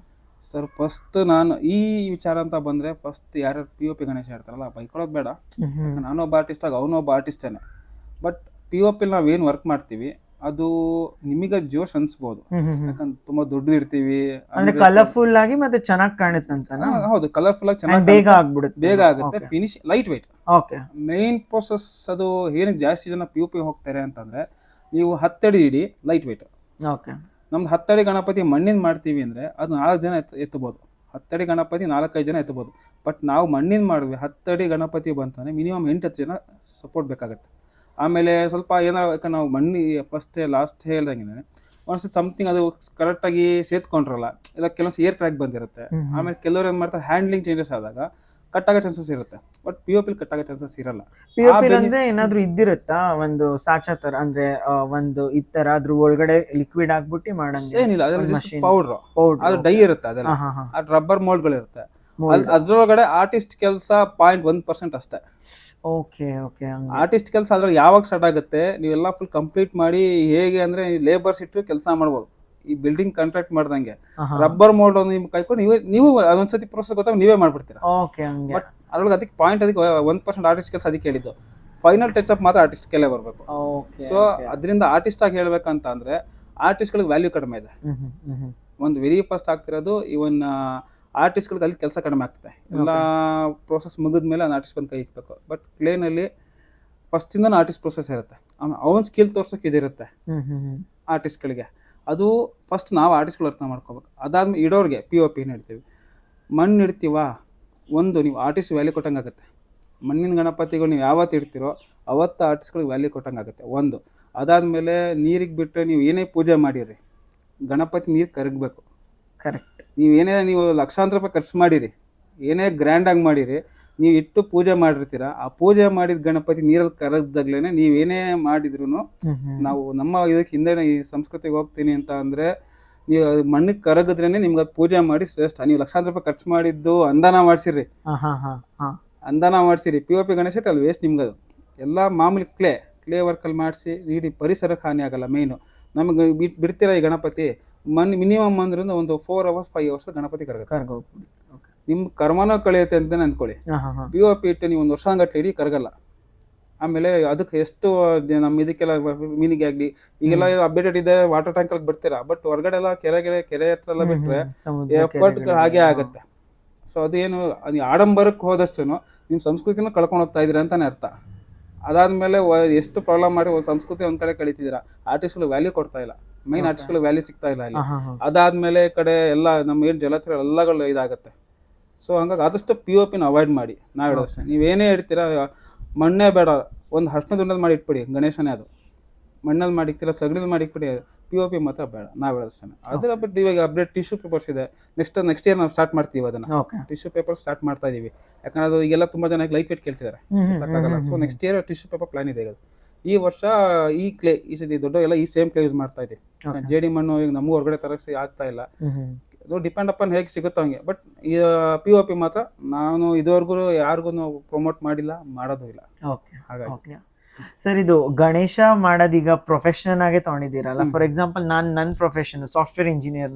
ಸರ್ ಫಸ್ಟ್ ನಾನು ಈ ವಿಚಾರ ಅಂತ ಬಂದ್ರೆ ಫಸ್ಟ್ ಯಾರ್ಯಾರು POP ಗಣೇಶ ಇಡ್ತಾರಲ್ಲ ಬೈಕೊಳ್ಳೋದು ಬೇಡ. ನಾನೊಬ್ಬ ಆರ್ಟಿಸ್ಟ್ ಆಗ ಅವನೊಬ್ಬ ಆರ್ಟಿಸ್ಟೇನೆ. ಬಟ್ POP ನಾವೇನು ವರ್ಕ್ ಮಾಡ್ತೀವಿ ಅದು ನಿಮಗೆ ಜೋಶ್ ಅನ್ಸ್ಬೋದು, ಯಾಕಂದ್ರೆ ತುಂಬಾ ದೊಡ್ಡದು ಇಡ್ತೀವಿ ಅಂದ್ರೆ ಕಲರ್ಫುಲ್ ಆಗಿ ಮತ್ತೆ ಚೆನ್ನಾಗಿ ಕಾಣುತ್ತೆ ಅಂತ. ಹೌದು, ಕಲರ್ಫುಲ್ ಆಗಿ ಚೆನ್ನಾಗಿ ಬೇಗ ಆಗುತ್ತೆ. Finish light weight. Main process ಅದು ಏನಕ್ಕೆ ಜಾಸ್ತಿ ಜನ POP ಹೋಗ್ತಾರೆ ಅಂತಂದ್ರೆ, ನೀವು 10 ಅಡಿ ಇಡಿ ಲೈಟ್ ವೆಯ್ಟ್. ನಮ್ದು 10 ಅಡಿ ಗಣಪತಿ ಮಣ್ಣಿನ ಮಾಡ್ತೀವಿ ಅಂದ್ರೆ ಅದು 4 ಜನ ಎತ್ತಬಹುದು. 10 ಅಡಿ ಗಣಪತಿ 4-5 ಜನ ಎತ್ತಬಹುದು. ಬಟ್ ನಾವು ಮಣ್ಣಿನ ಮಾಡಿದ್ವಿ, 10 ಅಡಿ ಗಣಪತಿ ಬಂತಾನೆ ಮಿನಿಮಮ್ 8-10 ಜನ ಸಪೋರ್ಟ್ ಬೇಕಾಗುತ್ತೆ. ಆಮೇಲೆ ಸ್ವಲ್ಪ ಏನಾರ ನಾವು ಮಣ್ಣಿ ಫಸ್ಟ್ ಲಾಸ್ಟ್ ಹೇಳ್ದಂಗೆ ಒಂದ್ಸತಿ ಸಮಥಿಂಗ್ ಅದು ಕರೆಕ್ಟಾಗಿ ಸೇತ್ಕೊಂಡ್ರಲ್ಲ, ಇಲ್ಲ ಕೆಲವೊಂದು ಏರ್ ಕ್ರ್ಯಾಕ್ ಬಂದಿರುತ್ತೆ. ಆಮೇಲೆ ಕೆಲವರು ಏನು ಮಾಡ್ತಾರೆ, ಹ್ಯಾಂಡ್ಲಿಂಗ್ ಚೇಂಜಸ್ ಆದಾಗ ಕಟ್ಟಾಗೋ ಚಾನ್ಸಸ್ ಇರುತ್ತೆ. ಬಟ್ POP ಕಟ್ಟಾಗೋ ಚಾನ್ಸಸ್ ಇರಲ್ಲ. POP ಅಂದ್ರೆ ಏನಾದ್ರು ಇದ್ದಿರುತ್ತಾ ಒಂದು ಸಾಚಾ ತರ, ಅಂದ್ರೆ ಒಂದು ಈ ತರ ಅದ್ರ ಒಳಗಡೆ ಲಿಕ್ವಿಡ್ ಹಾಕ್ಬಿಟ್ಟು ಮಾಡಂಗೆ? ಏನಿಲ್ಲ, ಅದರಲ್ಲಿ ಪೌಡರ್ ಅದು ಡೈ ಇರುತ್ತೆ, ಅದೆಲ್ಲ ರಬ್ಬರ್ ಮೋಲ್ಡ್ಗಳು ಇರುತ್ತೆ. ಅದ್ರೊಳಗಡೆ ಆರ್ಟಿಸ್ಟ್ ಕೆಲಸ 0.1% ಅಷ್ಟೇ. ಆರ್ಟಿಸ್ಟ್ ಕೆಲಸ ಅದ್ರಲ್ಲಿ ಯಾವಾಗ ಸ್ಟಾರ್ಟ್ ಆಗುತ್ತೆ, ನೀವೆಲ್ಲ ಫುಲ್ ಕಂಪ್ಲೀಟ್ ಮಾಡಿ ಹೇಗೆ ಅಂದ್ರೆ ಲೇಬರ್ಸ್ ಇಟ್ಟು ಕೆಲಸ ಮಾಡ್ಬೋದು. ಈ ಬಿಲ್ಡಿಂಗ್ ಕಾಂಟ್ರಾಕ್ಟ್ ಮಾಡ್ದಂಗೆ ರಬ್ಬರ್ ಮೋಲ್ಡ್ ಒಂದು ನಿಮ್ಗೆ ಕೈಕೊಂಡು ನೀವು ಅದೊಂದ್ಸತಿ ಪ್ರೋಸೆಸ್ ಗೊತ್ತಾಗ ನೀವೇ ಮಾಡ್ಬಿಡ್ತೀರಾ. ಬಟ್ ಅದ್ರೊಳಗೆ ಅದಕ್ಕೆ 1% ಆರ್ಟಿಸ್ಟ್ ಕೆಲಸ ಅದಕ್ಕೆ ಹೇಳಿದ್ದು. ಫೈನಲ್ ಟಚ್ ಅಪ್ ಮಾತ್ರ ಆರ್ಟಿಸ್ಟ್ ಕೆಲೆ ಬರ್ಬೇಕು. ಸೊ ಅದರಿಂದ ಆರ್ಟಿಸ್ಟ್ ಆಗಿ ಹೇಳ್ಬೇಕಂತ ಅಂದ್ರೆ ಆರ್ಟಿಸ್ಟ್ಗಳಿಗೆ ವ್ಯಾಲ್ಯೂ ಕಡಿಮೆ ಇದೆ. ಒಂದು ವೆರಿ ಫಸ್ಟ್ ಆಗ್ತಿರೋದು ಇವನ್ ಆರ್ಟಿಸ್ಟ್ಗಳಿಗೆ ಅಲ್ಲಿ ಕೆಲಸ ಕಡಿಮೆ ಆಗ್ತದೆ. ಎಲ್ಲ ಪ್ರೋಸೆಸ್ ಮುಗಿದ್ಮೇಲೆ ಅದು ಆರ್ಟಿಸ್ಟ್ ಬಂದು ಕೈ ಇಕ್ಬೇಕು. ಬಟ್ ಕ್ಲೇನಲ್ಲಿ ಫಸ್ಟ್ ಇಂದ ಆರ್ಟಿಸ್ಟ್ ಪ್ರೋಸೆಸ್ ಇರುತ್ತೆ. ಆಮೇಲೆ ಅವನ್ ಸ್ಕಿಲ್ ತೋರ್ಸೋಕೆ ಇದಿರುತ್ತೆ ಆರ್ಟಿಸ್ಟ್ಗಳಿಗೆ. ಅದು ಫಸ್ಟ್ ನಾವು ಆರ್ಟಿಸ್ಟ್ಗಳು ಅರ್ಥ ಮಾಡ್ಕೋಬೇಕು. ಅದಾದ್ಮೇಲೆ ಇಡೋರಿಗೆ POP ಏನು ಹೇಳ್ತೀವಿ, ಮಣ್ಣು ಇಡ್ತೀವ ಒಂದು ನೀವು ಆರ್ಟಿಸ್ಟ್ ವ್ಯಾಲ್ಯೂ ಕೊಟ್ಟಂಗೆ ಆಗುತ್ತೆ. ಮಣ್ಣಿನ ಗಣಪತಿಗಳು ನೀವು ಯಾವತ್ತು ಇಡ್ತೀರೋ ಅವತ್ತು ಆರ್ಟಿಸ್ಟ್ಗಳಿಗೆ ವ್ಯಾಲ್ಯೂ ಕೊಟ್ಟಂಗೆ ಆಗುತ್ತೆ ಒಂದು. ಅದಾದಮೇಲೆ ನೀರಿಗೆ ಬಿಟ್ಟರೆ ನೀವು ಏನೇ ಪೂಜೆ ಮಾಡಿರಿ, ಗಣಪತಿ ನೀರು ಕರಗಬೇಕು. ಕರೆಕ್ಟ್. ನೀವು ಲಕ್ಷಾಂತರ ರೂಪಾಯಿ ಖರ್ಚು ಮಾಡಿರಿ, ಏನೇ ಗ್ರ್ಯಾಂಡಾಗಿ ಮಾಡಿರಿ, ನೀವು ಇಟ್ಟು ಪೂಜೆ ಮಾಡಿರ್ತೀರ, ಆ ಪೂಜೆ ಮಾಡಿದ ಗಣಪತಿ ನೀರಲ್ಲಿ ಕರಗ್ದಾಗ್ಲೇನೆ ನೀವೇನೇ ಮಾಡಿದ್ರು ನಾವು ನಮ್ಮ ಇದಕ್ಕೆ ಹಿಂದೆ ಈ ಸಂಸ್ಕೃತಿಗೆ ಹೋಗ್ತೀನಿ ಅಂತ ಅಂದ್ರೆ ನೀವು ಮಣ್ಣಿಗೆ ಕರಗಿದ್ರೇನೆ ನಿಮ್ಗೆ ಅದು ಪೂಜೆ ಮಾಡಿ ಶ್ರೇಷ್ಠ. ನೀವು ಲಕ್ಷಾಂತರ ರೂಪಾಯಿ ಖರ್ಚು ಮಾಡಿದ್ದು ಅಂದಾನ ಮಾಡ್ಸಿರಿ, ಅಂದಾನ ಮಾಡ್ಸಿರಿ, POP ಗಣೇಶ ಅಲ್ಲಿ ವೇಸ್ಟ್. ನಿಮ್ಗದು ಎಲ್ಲ ಮಾಮೂಲಿ ಕ್ಲೇ ವರ್ಕಲ್ಲಿ ಮಾಡಿಸಿ ಇಡೀ ಪರಿಸರಕ್ಕೆ ಹಾನಿ ಆಗಲ್ಲ. ಮೇಯ್ನು ನಮಗೆ ಬಿಡ್ತೀರಾ ಈ ಗಣಪತಿ ಮಿನಿಮಮ್ ಅಂದ್ರಿಂದ ಒಂದು 4 hours 5 hours ಗಣಪತಿ ಕರಗುತ್ತೆ. ನಿಮ್ ಕರ್ಮನ ಕಳೆಯುತ್ತೆ ಅಂತಾನೆ ಅಂದ್ಕೊಳ್ಳಿ. POP ಇಟ್ಟು ನೀವು 1 ವರ್ಷಗಟ್ಟಲೆ ಇಡೀ ಕರಗಲ್ಲ. ಆಮೇಲೆ ಅದಕ್ಕೆ ಎಷ್ಟು ನಮ್ಮ ಇದಕ್ಕೆಲ್ಲ ಮೀನಿಗೆ ಆಗ್ಲಿ ಈಗೆಲ್ಲ ಅಪ್ಡೇಟೆಡ್ ಇದೆ, ವಾಟರ್ ಟ್ಯಾಂಕ್ ಅಲ್ಲಿ ಬಿಡ್ತೀರಾ. ಬಟ್ ಹೊರಗಡೆ ಎಲ್ಲ ಕೆರೆ ಹತ್ರ ಎಲ್ಲ ಬಿಟ್ರೆ ಎಫರ್ಟ್ ಹಾಗೆ ಆಗುತ್ತೆ. ಸೊ ಅದೇನು ಆಡಂಬರಕ್ಕೆ ಹೋದಷ್ಟು ನಿಮ್ ಸಂಸ್ಕೃತಿನ ಕಳ್ಕೊಂಡು ಹೋಗ್ತಾ ಇದೀರ ಅಂತಾನೆ ಅರ್ಥ. ಅದಾದ್ಮೇಲೆ ಎಷ್ಟು ಪ್ರಾಬ್ಲಮ್ ಮಾಡಿ ಒಂದು ಸಂಸ್ಕೃತಿ ಒಂದ್ ಕಡೆ ಕಳೀತಿದ್ದೀರಾ, ಆರ್ಟಿಸ್ಟ್ಗಳು ವ್ಯಾಲ್ಯೂ ಕೊಡ್ತಾ ಇಲ್ಲ, ಮೈನ್ ಆರ್ಟಿಸ್ಟ್ಗಳು ವ್ಯಾಲ್ಯೂ ಸಿಗ್ತಾ ಇಲ್ಲ ಅಲ್ಲಿ. ಅದಾದ್ಮೇಲೆ ಕಡೆ ಎಲ್ಲ ನಮ್ಮ ಏನ್ ಜಲಚರ ಎಲ್ಲಗಳು ಇದಾಗತ್ತೆ. ಸೊ ಹಂಗಾಗಿ ಆದಷ್ಟು POPನ ಅವಾಯ್ಡ್ ಮಾಡಿ. ನಾವು ಹೇಳೋದಷ್ಟೇ, ನೀವೇನೇ ಹೇಳ್ತೀರಾ ಮಣ್ಣೇ ಬೇಡ, ಒಂದು ಹರ್ಷಣ ದುಂಡಲ್ಲಿ ಮಾಡಿ ಇಟ್ಬಿಡಿ ಗಣೇಶನೇ. ಅದು ಮಣ್ಣಲ್ಲಿ ಮಾಡಿಕ್ತಿಲ್ಲ, ಸಗಣಿಲಿ ಮಾಡಿಕ್ಬಿಡಿ, POP ಮಾತ್ರ ಬೇಡ. ನಾವು ಹೇಳೋದಷ್ಟೇ. ಅದ್ರ ಬಿಟ್ಟು ಇವಾಗ ಅಪ್ಡೇಟ್ ಟಿಶ್ಯೂ ಪೇಪರ್ಸ್ ಇದೆ. ನೆಕ್ಸ್ಟ್ ಇಯರ್ ನಾವು ಸ್ಟಾರ್ಟ್ ಮಾಡ್ತೀವಿ ಅದನ್ನ. ಟಿಶ್ಯೂ ಪೇಪರ್ ಸ್ಟಾರ್ಟ್ ಮಾಡ್ತಾ ಇದೀವಿ. ಯಾಕಂದ್ರೆ ಅದು ಈಗೆಲ್ಲ ತುಂಬಾ ಜನ ಲೈಟ್ ವೇಟ್ ಕೇಳ್ತಿದ್ದಾರೆ. So next year tissue paper plan ಇದೆ. ಈ ವರ್ಷ ಈ ಕ್ಲೇ ಈ ಸತಿ ದೊಡ್ಡ ಎಲ್ಲ ಈ ಸೇಮ್ ಕ್ಲೇ ಯೂಸ್ ಮಾಡ್ತಾ ಇದೀವಿ. ಜೇಡಿ ಮಣ್ಣು ಈಗ ನಮಗೂ ಹೊರಗಡೆ ತರಕ್ಕೆ ಆಗ್ತಾ ಇಲ್ಲ. ಡಿಪೆಂಡ್ ಅಪಾನ್ ಹೇಗೆ ಸಿಗುತ್ತೋ ಹಂಗೆ. ಬಟ್ ಈ POP ಮಾತ್ರ ನಾನು ಇದುವರೆಗೂ ಯಾರಿಗೂ ಪ್ರಮೋಟ್ ಮಾಡಿಲ್ಲ, ಮಾಡೋದು ಇಲ್ಲ. ಹಾಗಾಗಿ ಸರ್, ಇದು ಗಣೇಶ ಮಾಡೋದೀಗ ಪ್ರೊಫೆಷನ್ ಆಗೇ ತಗೊಂಡಿದ್ದೀರಲ್ಲ. ಫಾರ್ ಎಕ್ಸಾಂಪಲ್ ನನ್ನ ಪ್ರೊಫೆಷನ್ ಸಾಫ್ಟ್ವೇರ್ ಇಂಜಿನಿಯರ್.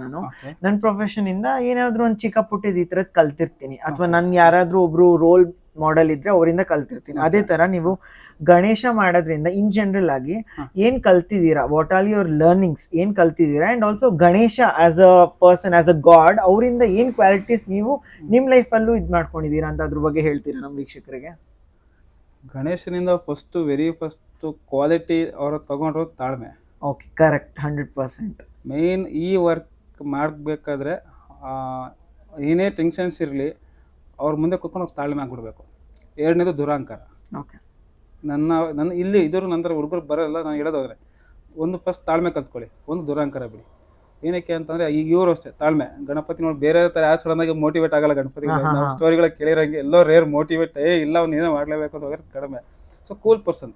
ನನ್ನ ಪ್ರೊಫೆಷನ್ ಇಂದ ಏನಾದ್ರು ಒಂದು ಚಿಕ್ಕ ಪುಟ್ಟಿದ್ ಈ ತರದ್ ಕಲ್ತಿರ್ತೀನಿ, ಅಥವಾ ನನ್ ಯಾರಾದ್ರೂ ಒಬ್ರು ರೋಲ್ ಮಾಡೆಲ್ ಇದ್ರೆ ಅವರಿಂದ ಕಲ್ತಿರ್ತೀನಿ. ಅದೇ ತರ ನೀವು ಗಣೇಶ ಮಾಡೋದ್ರಿಂದ ಇನ್ ಜನರಲ್ ಆಗಿ ಏನ್ ಕಲ್ತಿದ್ದೀರಾ, ವಾಟ್ ಆರ್ ಯುವರ್ ಲರ್ನಿಂಗ್ಸ್, ಏನ್ ಕಲ್ತಿದ್ದೀರಾ, and also Ganesha as a person, as a god, ಅವರಿಂದ ಏನ್ ಕ್ವಾಲಿಟೀಸ್ ನೀವು ನಿಮ್ ಲೈಫ್ ಅಲ್ಲೂ ಇದ್ ಮಾಡ್ಕೊಂಡಿದ್ದೀರಾ ಅಂತ ಅದ್ರ ಬಗ್ಗೆ ಹೇಳ್ತೀರಾ ನಮ್ಮ ವೀಕ್ಷಕರಿಗೆ? ಗಣೇಶನಿಂದ ವೆರಿ ಫಸ್ಟ್ ಕ್ವಾಲಿಟಿ ಅವರು ತಗೊಂಡ್ರು ತಾಳ್ಮೆ. Okay, correct, 100%. ಮೇನ್ ಈ ವರ್ಕ್ ಮಾಡಬೇಕಾದ್ರೆ ಏನೇ ಟೆನ್ಷನ್ಸ್ ಇರಲಿ ಅವ್ರ ಮುಂದೆ ಕೂತ್ಕೊಂಡು ತಾಳ್ಮೆ ಆಗ್ಬಿಡ್ಬೇಕು. ಎರಡನೇದು ದುರಾಂಕಾರ. ಓಕೆ, ನನ್ನ ಇಲ್ಲಿ ಇದ್ರ ನಂತರ ಹುಡುಗರು ಬರೋಲ್ಲ. ನಾನು ಹೇಳೋದಾದ್ರೆ ಒಂದು ಫಸ್ಟ್ ತಾಳ್ಮೆ ಕಲ್ತ್ಕೊಳ್ಳಿ, ಒಂದು ದುರಹಂಕಾರ ಬಿಡಿ. ಏನಕ್ಕೆ ಅಂತಂದ್ರೆ ಈಗ ಇವರು ಅಷ್ಟೇ ತಾಳ್ಮೆ. ಗಣಪತಿ ನೋಡಿ ಬೇರೆ ತರ ಸಡನ್ ಆಗಿ ಮೋಟಿವೇಟ್ ಆಗಲ್ಲ ಗಣಪತಿ. ನಾವು ಸ್ಟೋರಿಗಳ ಕೇಳಿರಂಗೆ ಎಲ್ಲೋ ರೇರ್ ಮೋಟಿವೇಟ್ ಇಲ್ಲ ಅವ್ನು ಏನೋ ಮಾಡ್ಲೇಬೇಕು ಅಂತ ಹೋಗಿರೋದು ಕಡಿಮೆ. So cool person.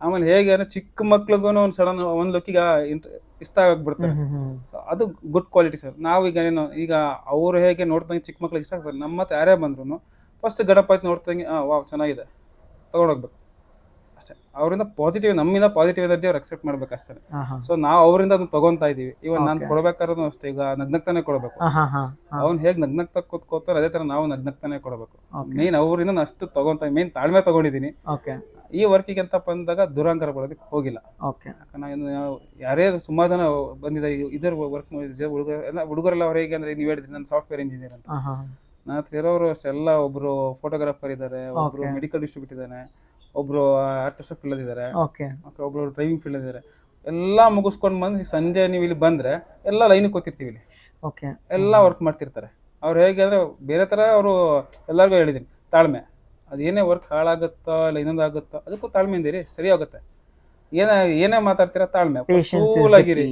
ಆಮೇಲೆ ಹೇಗೆ ಅಂದ್ರೆ ಚಿಕ್ಕ ಮಕ್ಳಿಗೂ ಒಂದು ಸಡನ್ ಒಂದು ಲುಕ್ಕಿಗೆ ಇಷ್ಟ ಆಗ್ಬಿಡ್ತಾರೆ. ಸೊ ಅದು ಗುಡ್ ಕ್ವಾಲಿಟಿ ಸರ್. ನಾವೀಗ ಏನು ಈಗ ಅವ್ರು ಹೇಗೆ ನೋಡ್ದಂಗೆ ಚಿಕ್ಕ ಮಕ್ಳಿಗೆ ಇಷ್ಟ ಆಗ್ತಾರೆ, ನಮ್ಮ ಹತ್ರ ಯಾರೇ ಬಂದ್ರು ಫಸ್ಟ್ ಗಣಪತಿ ನೋಡ್ದಂಗೆ ವಾವ್ ಚೆನ್ನಾಗಿದೆ ತಗೊಂಡೋಗ್ಬೇಕು ಅಷ್ಟೇ. ಅವರಿಂದ ಪಾಸಿಟಿವ್, ನಮ್ಮಿಂದ ಪಾಸಿಟಿವ್ ಎನರ್ಜಿ ಅವ್ರು ಅಕ್ಸೆಪ್ಟ್ ಮಾಡ್ಬೇಕು ಅಷ್ಟೇ. ಸೊ ನಾವು ಅವರಿಂದ ಅದನ್ನ ತಗೊಂತಾ ಇದೀವಿ. ಇವನ್ ನಾನು ಕೊಡ್ಬೇಕಾದ್ರೂ ಅಷ್ಟೇ, ಈಗ ನಗ್ನಗ್ತಾನೆ ಕೊಡ್ಬೇಕು. ಅವ್ನು ಹೇಗ್ ನಗ್ನಗ್ತಾ ಕೂತ್ಕೋತಾರ ಅದೇ ತರ ನಾವು ನಗ್ನಗ್ತಾನೆ ಕೊಡ್ಬೇಕು. ಮೇನ್ ಅವರಿಂದ ನಾನು ಅಷ್ಟು ತಗೊಂತ, ಮೇನ್ ತಾಳ್ಮೆ ತಗೊಂಡಿದ್ದೀನಿ. ಈ ವರ್ಕಿಗೆ ಅಂತ ಬಂದಾಗ ದುರಹಂಕಾರ ಬರೋದಕ್ಕೆ ಹೋಗಿಲ್ಲ. ಯಾಕಂದ್ರೆ ಯಾರೇ ಸುಮಾರು ಜನ ಬಂದಿದ್ದಾರೆ ಇದರ ವರ್ಕ್ ಹುಡುಗರೆಲ್ಲ ಅವ್ರು ಹೇಗೆ ಅಂದ್ರೆ ನೀವು ಹೇಳಿದ್ರಿ ನಾನು ಸಾಫ್ಟ್ವೇರ್ ಇಂಜಿನಿಯರ್ ಅಂತ. ನನ್ನ ಹತ್ರ ಇರೋರು ಅಷ್ಟೆಲ್ಲ ಒಬ್ರು ಫೋಟೋಗ್ರಾಫರ್ ಇದ್ದಾರೆ, ಒಬ್ರು ಮೆಡಿಕಲ್ ಡಿಸ್ಟ್ರಿಬ್ಯೂಟ್ ಇದ್ದಾನೆ, ಒಬ್ರು ಆರ್ಟಿಸ್ಟ್ ಫೀಲ್ಡ್ ಇದ್ದಾರೆ, ಒಬ್ರು ಡ್ರೈವಿಂಗ್ ಫೀಲ್ಡ್ ಇದ್ದಾರೆ. ಎಲ್ಲಾ ಮುಗಿಸ್ಕೊಂಡ್ ಬಂದು ಸಂಜೆ ನೀವು ಇಲ್ಲಿ ಬಂದ್ರೆ ಎಲ್ಲ ಲೈನ್ ಕೂತಿರ್ತೀವಿ ಇಲ್ಲಿ, ಎಲ್ಲ ವರ್ಕ್ ಮಾಡ್ತಿರ್ತಾರೆ. ಅವ್ರು ಹೇಗೆ ಅಂದ್ರೆ ಬೇರೆ ತರ ಅವರು ಎಲ್ಲರಿಗೂ ಹೇಳಿದೀನಿ ತಾಳ್ಮೆ. ಅದೇನೇ ವರ್ಕ್ ಹಾಳಾಗುತ್ತೋ ಇಲ್ಲ ಇನ್ನೊಂದು ಆಗುತ್ತೋ ಅದಕ್ಕೂ ತಾಳ್ಮೆಯಿಂದ ಇರಿ, ಸರಿ ಆಗುತ್ತೆ. ಏನೇ ಮಾತಾಡ್ತೀರಾ ತಾಳ್ಮೆ, ಕೂಲ್ ಆಗಿರಿ.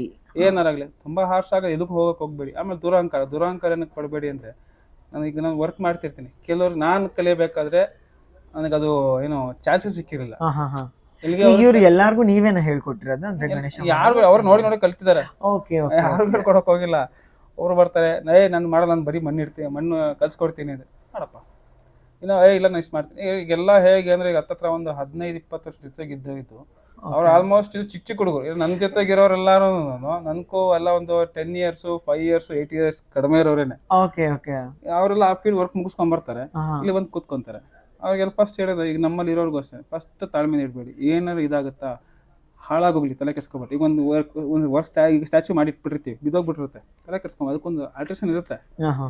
ಏನಾರಾಗ್ಲಿ ತುಂಬಾ ಹಾರ್ಶ್ ಆಗ ಎದಕ್ಕೆ ಹೋಗಕ್ ಹೋಗ್ಬೇಡಿ. ಆಮೇಲೆ ದುರಹಂಕಾರ ಏನಕ್ಕೆ ಪಡಬೇಡಿ ಅಂದ್ರೆ, ನಾನು ವರ್ಕ್ ಮಾಡ್ತಿರ್ತೀನಿ, ಕೆಲವ್ರು ನಾನು ಕಲಿಯಬೇಕಾದ್ರೆ ನನಗದು ಏನೋ ಚಾನ್ಸಸ್ ಸಿಕ್ಕಿರಲಿಲ್ಲ. ಎಲ್ಲಾರ್ಗು ನೀವೇನ ಹೇಳ್ಕೊಟ್ಟಿರೋದು ಅಂದ್ರೆ ಗಣೇಶ? ಯಾರು ಅವ್ರು ನೋಡಿ ಕಲ್ತಿದ್ದಾರೆ, ಯಾರು ಹೇಳ್ಕೊಡಕ್ ಹೋಗಿಲ್ಲ. ಅವ್ರು ಬರ್ತಾರೆ, ನಾನು ಮಾಡಲ್ಲ, ನಾನು ಬರೀ ಮಣ್ಣು ಕಲ್ಸ್ಕೊಡ್ತೀನಿ ಅಂದ್ರೆ ಮಾಡಪ್ಪ, ಇನ್ನು ಇಲ್ಲ ನಾನು ಇಷ್ಟು ಮಾಡ್ತೀನಿ. ಈಗೆಲ್ಲ ಹೇಗೆ ಅಂದ್ರೆ ಈಗ ಹತ್ತತ್ರ ಒಂದು 15-20 ವರ್ಷ ಜೊತೆಗೆ ಇದ್ದು ಅವ್ರು ಆಲ್ಮೋಸ್ಟ್ ಇದು ಚಿಕ್ಕ ಹುಡುಗರು. ನನ್ನ ಜೊತೆಗಿರೋರೆಲ್ಲಾರು ನನ್ಕೋ ಎಲ್ಲ ಒಂದು 10 years 5 years 8 years ಕಡಿಮೆ ಇರೋರೇನೆ. ಅವರೆಲ್ಲ ಆ ಫೀಲ್ಡ್ ವರ್ಕ್ ಮುಗಿಸ್ಕೊಂಡ್ ಬರ್ತಾರೆ, ಇಲ್ಲಿ ಬಂದು ಕೂತ್ಕೊಂತಾರೆ. ಅವ್ರಿಗೆಲ್ಲ ಫಸ್ಟ್ ಹೇಳೋದು, ಈಗ ನಮ್ಮಲ್ಲಿ ಇರೋರ್ಗೂ ಅಷ್ಟೇ, ಫಸ್ಟ್ ತಾಳ್ಮೆ ಇಡ್ಬೇಡಿ. ಏನಾದ್ರು ಇದಾಗುತ್ತಾ ಹಾಳಾಗೋಗ್ಲಿ ತಲೆ ಕೆಡ್ಸ್ಕೊಬೇಡಿ. ಈಗ ಒಂದು ವರ್ಕ್ ಈಗ ಸ್ಟ್ಯಾಚ್ಯೂ ಮಾಡಿ ಇಟ್ಬಿಟ್ಟಿರ್ತೀವಿ, ಬಿದ್ದೋಗ್ಬಿಟ್ಟಿರುತ್ತೆ, ತಲೆ ಕೆಡ್ಸ್ಕೊಂಬ, ಅದಕ್ಕೊಂದು ಆಲ್ಟ್ರೇಷನ್ ಇರುತ್ತೆ.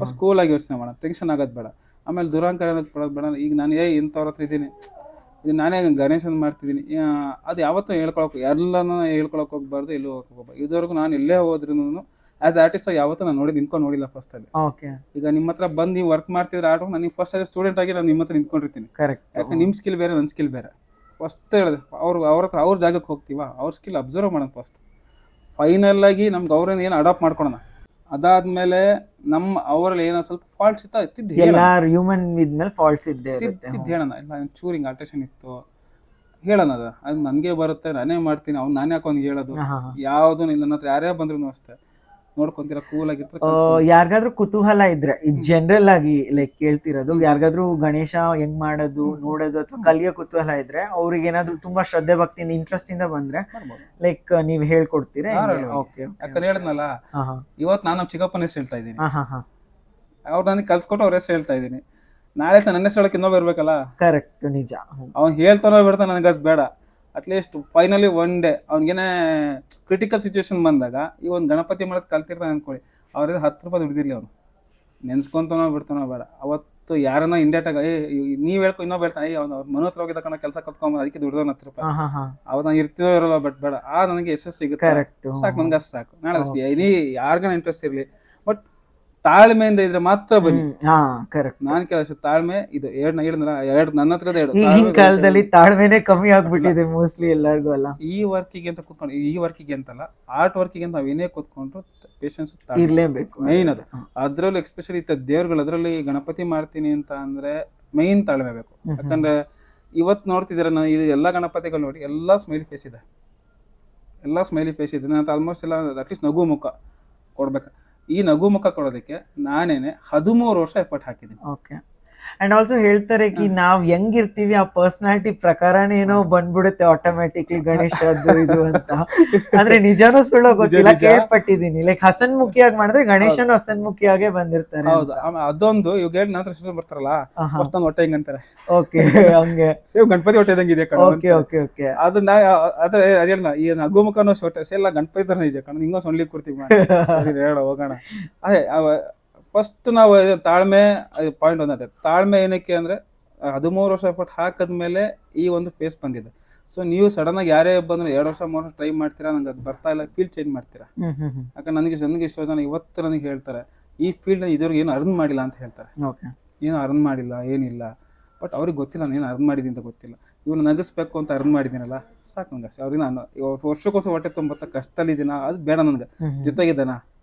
ಫಸ್ಟ್ ಕೂಲ್ ಆಗಿ ಯೋಚನೆ ಮಾಡೋಣ, ಟೆನ್ಷನ್ ಆಗೋದು ಬೇಡ. ಆಮೇಲೆ ದುರಹಂಕಾರ ಪಡೋದು ಬೇಡ. ಈಗ ನಾನು ಇಂಥವ್ರ ಹತ್ರ ಇದ್ದೀನಿ, ಇದು ನಾನೇ ಗಣೇಶನ್ ಮಾಡ್ತಿದ್ದೀನಿ, ಅದು ಯಾವತ್ತೂ ಎಲ್ಲನೂ ಹೇಳ್ಕೊಳಕ್ ಹೋಗ್ಬಾರ್ದು, ಎಲ್ಲೂ ಹೋಗ್ಬಾರ್ದು. ಇದುವರೆಗೂ ನಾನು ಎಲ್ಲೇ ಹೋದ್ರೂ ಆಸ್ ಆರ್ಟಿಸ್ಟ್ ಯಾವತ್ತೂ ನಾನು ನೋಡಿಲ್ಲ ಫಸ್ಟ್ ಅಲ್ಲಿ. ಈಗ ನಿಮ್ಮ ಹತ್ರ ಬಂದು ನೀವು ವರ್ಕ್ ಮಾಡ್ತಿದ್ರೆ ಆರ್ಟ್, ನನಗೆ ಫಸ್ಟ್ ಆಗಿ ಸ್ಟೂಡೆಂಟ್ ಆಗಿ ನಾನು ನಿಮ್ಮ ಹತ್ರ ನಿಂತ್ಕೊಂಡಿರ್ತೀನಿ. ಯಾಕಂದ್ರೆ ನಿಮ್ಮ ಸ್ಕಿಲ್ ಬೇರೆ, ನನ್ನ ಸ್ಕಿಲ್ ಬೇರೆ. ಫಸ್ಟ್ ಹೇಳಿದೆ ಅವ್ರ ಹತ್ರ ಅವ್ರ ಜಾಗಕ್ಕೆ ಹೋಗ್ತೀವ, ಅವ್ರ ಸ್ಕಿಲ್ ಅಬ್ಸರ್ವ್ ಮಾಡೋಣ ಫಸ್ಟ್. ಫೈನಲ್ ಆಗಿ ನಮ್ಗೆ ಅವ್ರನ್ನ ಏನು ಅಡಾಪ್ಟ್ ಮಾಡ್ಕೊಳೋಣ. ಅದಾದ್ಮೇಲೆ ಅವರಲ್ಲಿ ಏನೋ ಸ್ವಲ್ಪ ಫಾಲ್ಟ್ಸ್ ಇತ್ತು, ಹೇಳೋಣ. ಇಲ್ಲ ಚೂರಿಂಗ್ ಆಲ್ಟ್ರೇಷನ್ ಇತ್ತು ಹೇಳೋಣ, ಅದು ನನಗೆ ಬರುತ್ತೆ, ನಾನೇ ಮಾಡ್ತೀನಿ, ನಾನೇ ಯಾಕೆ ಹೇಳೋದು. ಯಾವ್ದು ನನ್ನ ಹತ್ರ ಯಾರೇ ಬಂದ್ರು ಅಷ್ಟೇ ನೋಡ್ಕೊಂತೀರಾ, ಕೂಲ್ ಆಗಿರ್ತಾರೆ. ಯಾರಿಗಾದ್ರೂ ಕುತೂಹಲ ಇದ್ರೆ, ಇದು ಜನರಲ್ ಆಗಿ ಲೈಕ್ ಕೇಳ್ತಿರೋದು, ಯಾರಿಗಾದ್ರೂ ಗಣೇಶ ಹೆಂಗ್ ಮಾಡೋದು ನೋಡೋದು ಅಥವಾ ಕಲಿಯೋ ಕುತೂಹಲ ಇದ್ರೆ, ಅವ್ರಿಗೆ ಏನಾದ್ರು ತುಂಬಾ ಶ್ರದ್ಧೆ ಭಕ್ತಿಯಿಂದ ಇಂಟ್ರೆಸ್ಟ್ ಇಂದ ಬಂದ್ರೆ ಲೈಕ್ ನೀವ್ ಹೇಳ್ಕೊಡ್ತೀರಾ? ಯಾಕಂದ್ರೆ ಹೇಳಿದ್ನಲ್ಲ, ಇವತ್ತು ನಾನು ನಮ್ಮ ಚಿಕ್ಕಪ್ಪನ ಹೆಸರು ಹೇಳ್ತಾ ಇದ್ದೀನಿ, ಅವ್ರು ನನಗೆ ಕಲ್ಸ್ಕೊಟ್ಟು ಅವ್ರ ಹೆಸರು ಹೇಳ್ತಾ ಇದ್ದೀನಿ. ನಾಳೆ ನನ್ನ ಹೆಸರು ಹೇಳಕ್ ಇನ್ನೊಬ್ಬ ಇರ್ಬೇಕಲ್ಲ. ಕರೆಕ್ಟ್, ನಿಜ. ಅವ್ನು ಹೇಳ್ತಾನೋ ಬಿಡ್ತಾನೆ, ನನಗದ್ ಬೇಡ. ಅಟ್ಲೀಸ್ಟ್ ಫೈನಲಿ ಒನ್ ಡೇ ಅವ್ನಿಗೇನೆ ಕ್ರಿಟಿಕಲ್ ಸಿಚುವೇಶನ್ ಬಂದಾಗ ಈ ಒಂದು ಗಣಪತಿ ಮಾಡೋದು ಕಲ್ತಿರ್ತಾನೆ ಅನ್ಕೊಳ್ಳಿ, ಅವ್ರಿಗೆ 10 ರೂಪಾಯಿ ದುಡ್ದಿರ್ಲಿ, ಅವ್ನು ನೆನ್ಸ್ಕೊಂತಾನೋ ಬಿಡ್ತಾನೋ ಬೇಡ. ಅವತ್ತು ಯಾರನ್ನ ಇಂಡೇಟಾಗ ನೀವ್ ಹೇಳ್ಕೊ ಇನ್ನೊಬ್ಬ ಹೇಳ್ತಾನೆ, ಅವ್ರ ಮನೆ ಹತ್ರ ಹೋಗಿದ ಕಣ ಕೆಲಸ ಕಲ್ತ್ಕೊಂಬ, ಅದಕ್ಕೆ ದುಡ್ದು 10 ರೂಪಾಯಿ. ಅವ್ ನಾನು ಇರ್ತೀನೋ ಇರೋಲ್ಲ, ಬಟ್ ಬೇಡ, ನನಗೆ ಯಶಸ್ಸು ಸಿಗುತ್ತೆ ಸಾಕು, ನನ್ಗೆ ಅಷ್ಟು ಸಾಕು. ನಾಳೆ ಯಾರಿಗಾನ ಇಂಟ್ರೆಸ್ಟ್ ಇರ್ಲಿ, ಬಟ್ ತಾಳ್ಮೆಯಿಂದ ಇದ್ರೆ ಮಾತ್ರ ಬನ್ನಿ. ನಾನ್ ಕೇಳ ತಾಳ್ಮೆ ಇದು ನನ್ನ ಹತ್ರದ ಈಗಿನ ಕಾಲದಲ್ಲಿ ತಾಳ್ಮೆನೆ ಕಮ್ಮಿ ಆಗ್ಬಿಟ್ಟಿದೆ ಮೋಸ್ಟ್ಲಿ ಎಲ್ಲರಿಗೂ ಅಲ್ಲ. ಈ ವರ್ಕಿಗೆ ಅಂತ ಕೂತ್ಕೊಂಡು, ಈ ವರ್ಕಿಗೆ ಅಂತಲ್ಲ, ಆರ್ಟ್ ವರ್ಕಿಗೆ ಅಂತ ನಾವ್ ಏನೇ ಕೂತ್ಕೊಂಡ್ರು ಪೇಷನ್ಸ್ ಇರ್ಲೇಬೇಕು, ಮೈನ್ ಅದು. ಅದ್ರಲ್ಲೂ ಎಸ್ಪೆಷಲಿ ದೇವ್ರುಗಳು, ಅದ್ರಲ್ಲಿ ಗಣಪತಿ ಮಾಡ್ತೀನಿ ಅಂತ ಅಂದ್ರೆ ಮೈನ್ ತಾಳ್ಮೆ ಬೇಕು. ಯಾಕಂದ್ರೆ ಇವತ್ ನೋಡ್ತಿದ್ದೀರ ನಾವು, ಇದು ಎಲ್ಲಾ ಗಣಪತಿಗಳು ನೋಡಿ ಎಲ್ಲಾ ಸ್ಮೈಲಿ ಫೇಸ್ ಇದೆ, ನಾನು ಆಲ್ಮೋಸ್ಟ್ ಎಲ್ಲ ಅಟ್ಲೀಸ್ಟ್ ನಗು ಮುಖ ಕೊಡ್ಬೇಕು. ಈ ನಗು ಮುಖ ಕೊಡೋದಕ್ಕೆ ನಾನೇನೆ 13 ವರ್ಷ ಎಫರ್ಟ್ ಹಾಕಿದ್ದೀನಿ. ಅಂಡ್ ಆಲ್ಸೋ ಹೇಳ್ತಾರೆ ಕಿ ನಾವ್ ಹೆಂಗಿರ್ತೀವಿ ಆ ಪರ್ಸನಾಲಿಟಿ ಪ್ರಕಾರನೇ ಏನೋ ಬಂದ್ಬಿಡುತ್ತೆ ಆಟೋಮ್ಯಾಟಿಕ್ಲಿ ಗಣೇಶದ್ದು ಇದು ಅಂತ. ಅಂದ್ರೆ ನಿಜಾನೂ ಸುಳ್ಳೋ ಗೊತ್ತಿಲ್ಲ, ಕೇಳ್ಪಟ್ಟಿದೀನಿ. ಲೈಕ್ ಹಸನ್ಮುಖಿಯಾಗಿ ಮಾಡಿದ್ರೆ ಗಣೇಶನು ಹಸನ್ಮುಖಿಯಾಗೆ ಬಂದಿರ್ತಾರೆ. ಹೌದು, ಅದೊಂದು ಇವಾಗ ಹೇಳಿ ನಂತರ ಬರ್ತಾರಲ್ಲ, ಹೊಟ್ಟೆ ಹಿಂಗಂತಾರೆ. ಓಕೆ, ಹಂಗೆ ಸೇವ್ ಗಣಪತಿ ಹೊಟ್ಟೆ ಇದ್ದಂಗೆ ಇದೆ. ಅದನ್ನ ಅದ್ರ ಅದೇನ ಈ ನಗು ಮುಖನೋ ಹೊಟ್ಟೆ ಎಲ್ಲ ಗಣಪತಿ ತರ ಇದೆ ಕಣ, ಹಿಂಗ ಸೊಣ್ಲಿಕ್ ಕೊಡ್ತೀವಿ, ಹೇಳ ಹೋಗೋಣ. ಅದೇ ಫಸ್ಟ್ ನಾವು ತಾಳ್ಮೆ ಪಾಯಿಂಟ್ ಒಂದೇ. ತಾಳ್ಮೆ ಏನಕ್ಕೆ ಅಂದ್ರೆ 13 ವರ್ಷ ಎಫರ್ಟ್ ಹಾಕದ್ಮೇಲೆ ಈ ಒಂದು ಫೇಸ್ ಬಂದಿದೆ. ಸೊ ನೀವು ಸಡನ್ ಆಗಿ ಯಾರೇ ಬಂದ್ರೆ 2 ವರ್ಷ 3 ವರ್ಷ ಟ್ರೈ ಮಾಡ್ತೀರಾ, ನಂಗೆ ಅದು ಬರ್ತಾ ಇಲ್ಲ, ಫೀಲ್ಡ್ ಚೇಂಜ್ ಮಾಡ್ತೀರಾ. ಯಾಕಂದ್ರೆ ನನಗೆ ಎಷ್ಟೋ ಜನ ಇವತ್ತು ನನಗೆ ಹೇಳ್ತಾರೆ, ಈ ಫೀಲ್ಡ್ ಇದ್ರಿಗೆ ಏನು ಅರ್ನ್ ಮಾಡಿಲ್ಲ ಅಂತ ಹೇಳ್ತಾರೆ. ಏನು ಅರ್ನ್ ಮಾಡಿಲ್ಲ ಏನಿಲ್ಲ, ಬಟ್ ಅವ್ರಿಗೆ ಗೊತ್ತಿಲ್ಲ ನಾನು ಏನು ಅರ್ನ್ ಮಾಡಿದ್ದೀನಿ ಅಂತ ಗೊತ್ತಿಲ್ಲ. ಇವ್ನು ನಗಿಸ್ಬೇಕು ಅಂತ ಅರ್ನ್ ಮಾಡಿದ್ದೀನಲ್ಲ ಸಾಕು ನಂಗೆ ಅಷ್ಟೇ. ಅವ್ರಿಗೆ ನಾನು ವರ್ಷಕ್ಕೋಸ್ಕರ ಹೊಟ್ಟೆ ತುಂಬತ್ತ ಕಷ್ಟದಲ್ಲಿದ್ದೀನ, ಅದು ಬೇಡ ನನಗೆ, ಜೊತೆಗಿದ್ದಾನ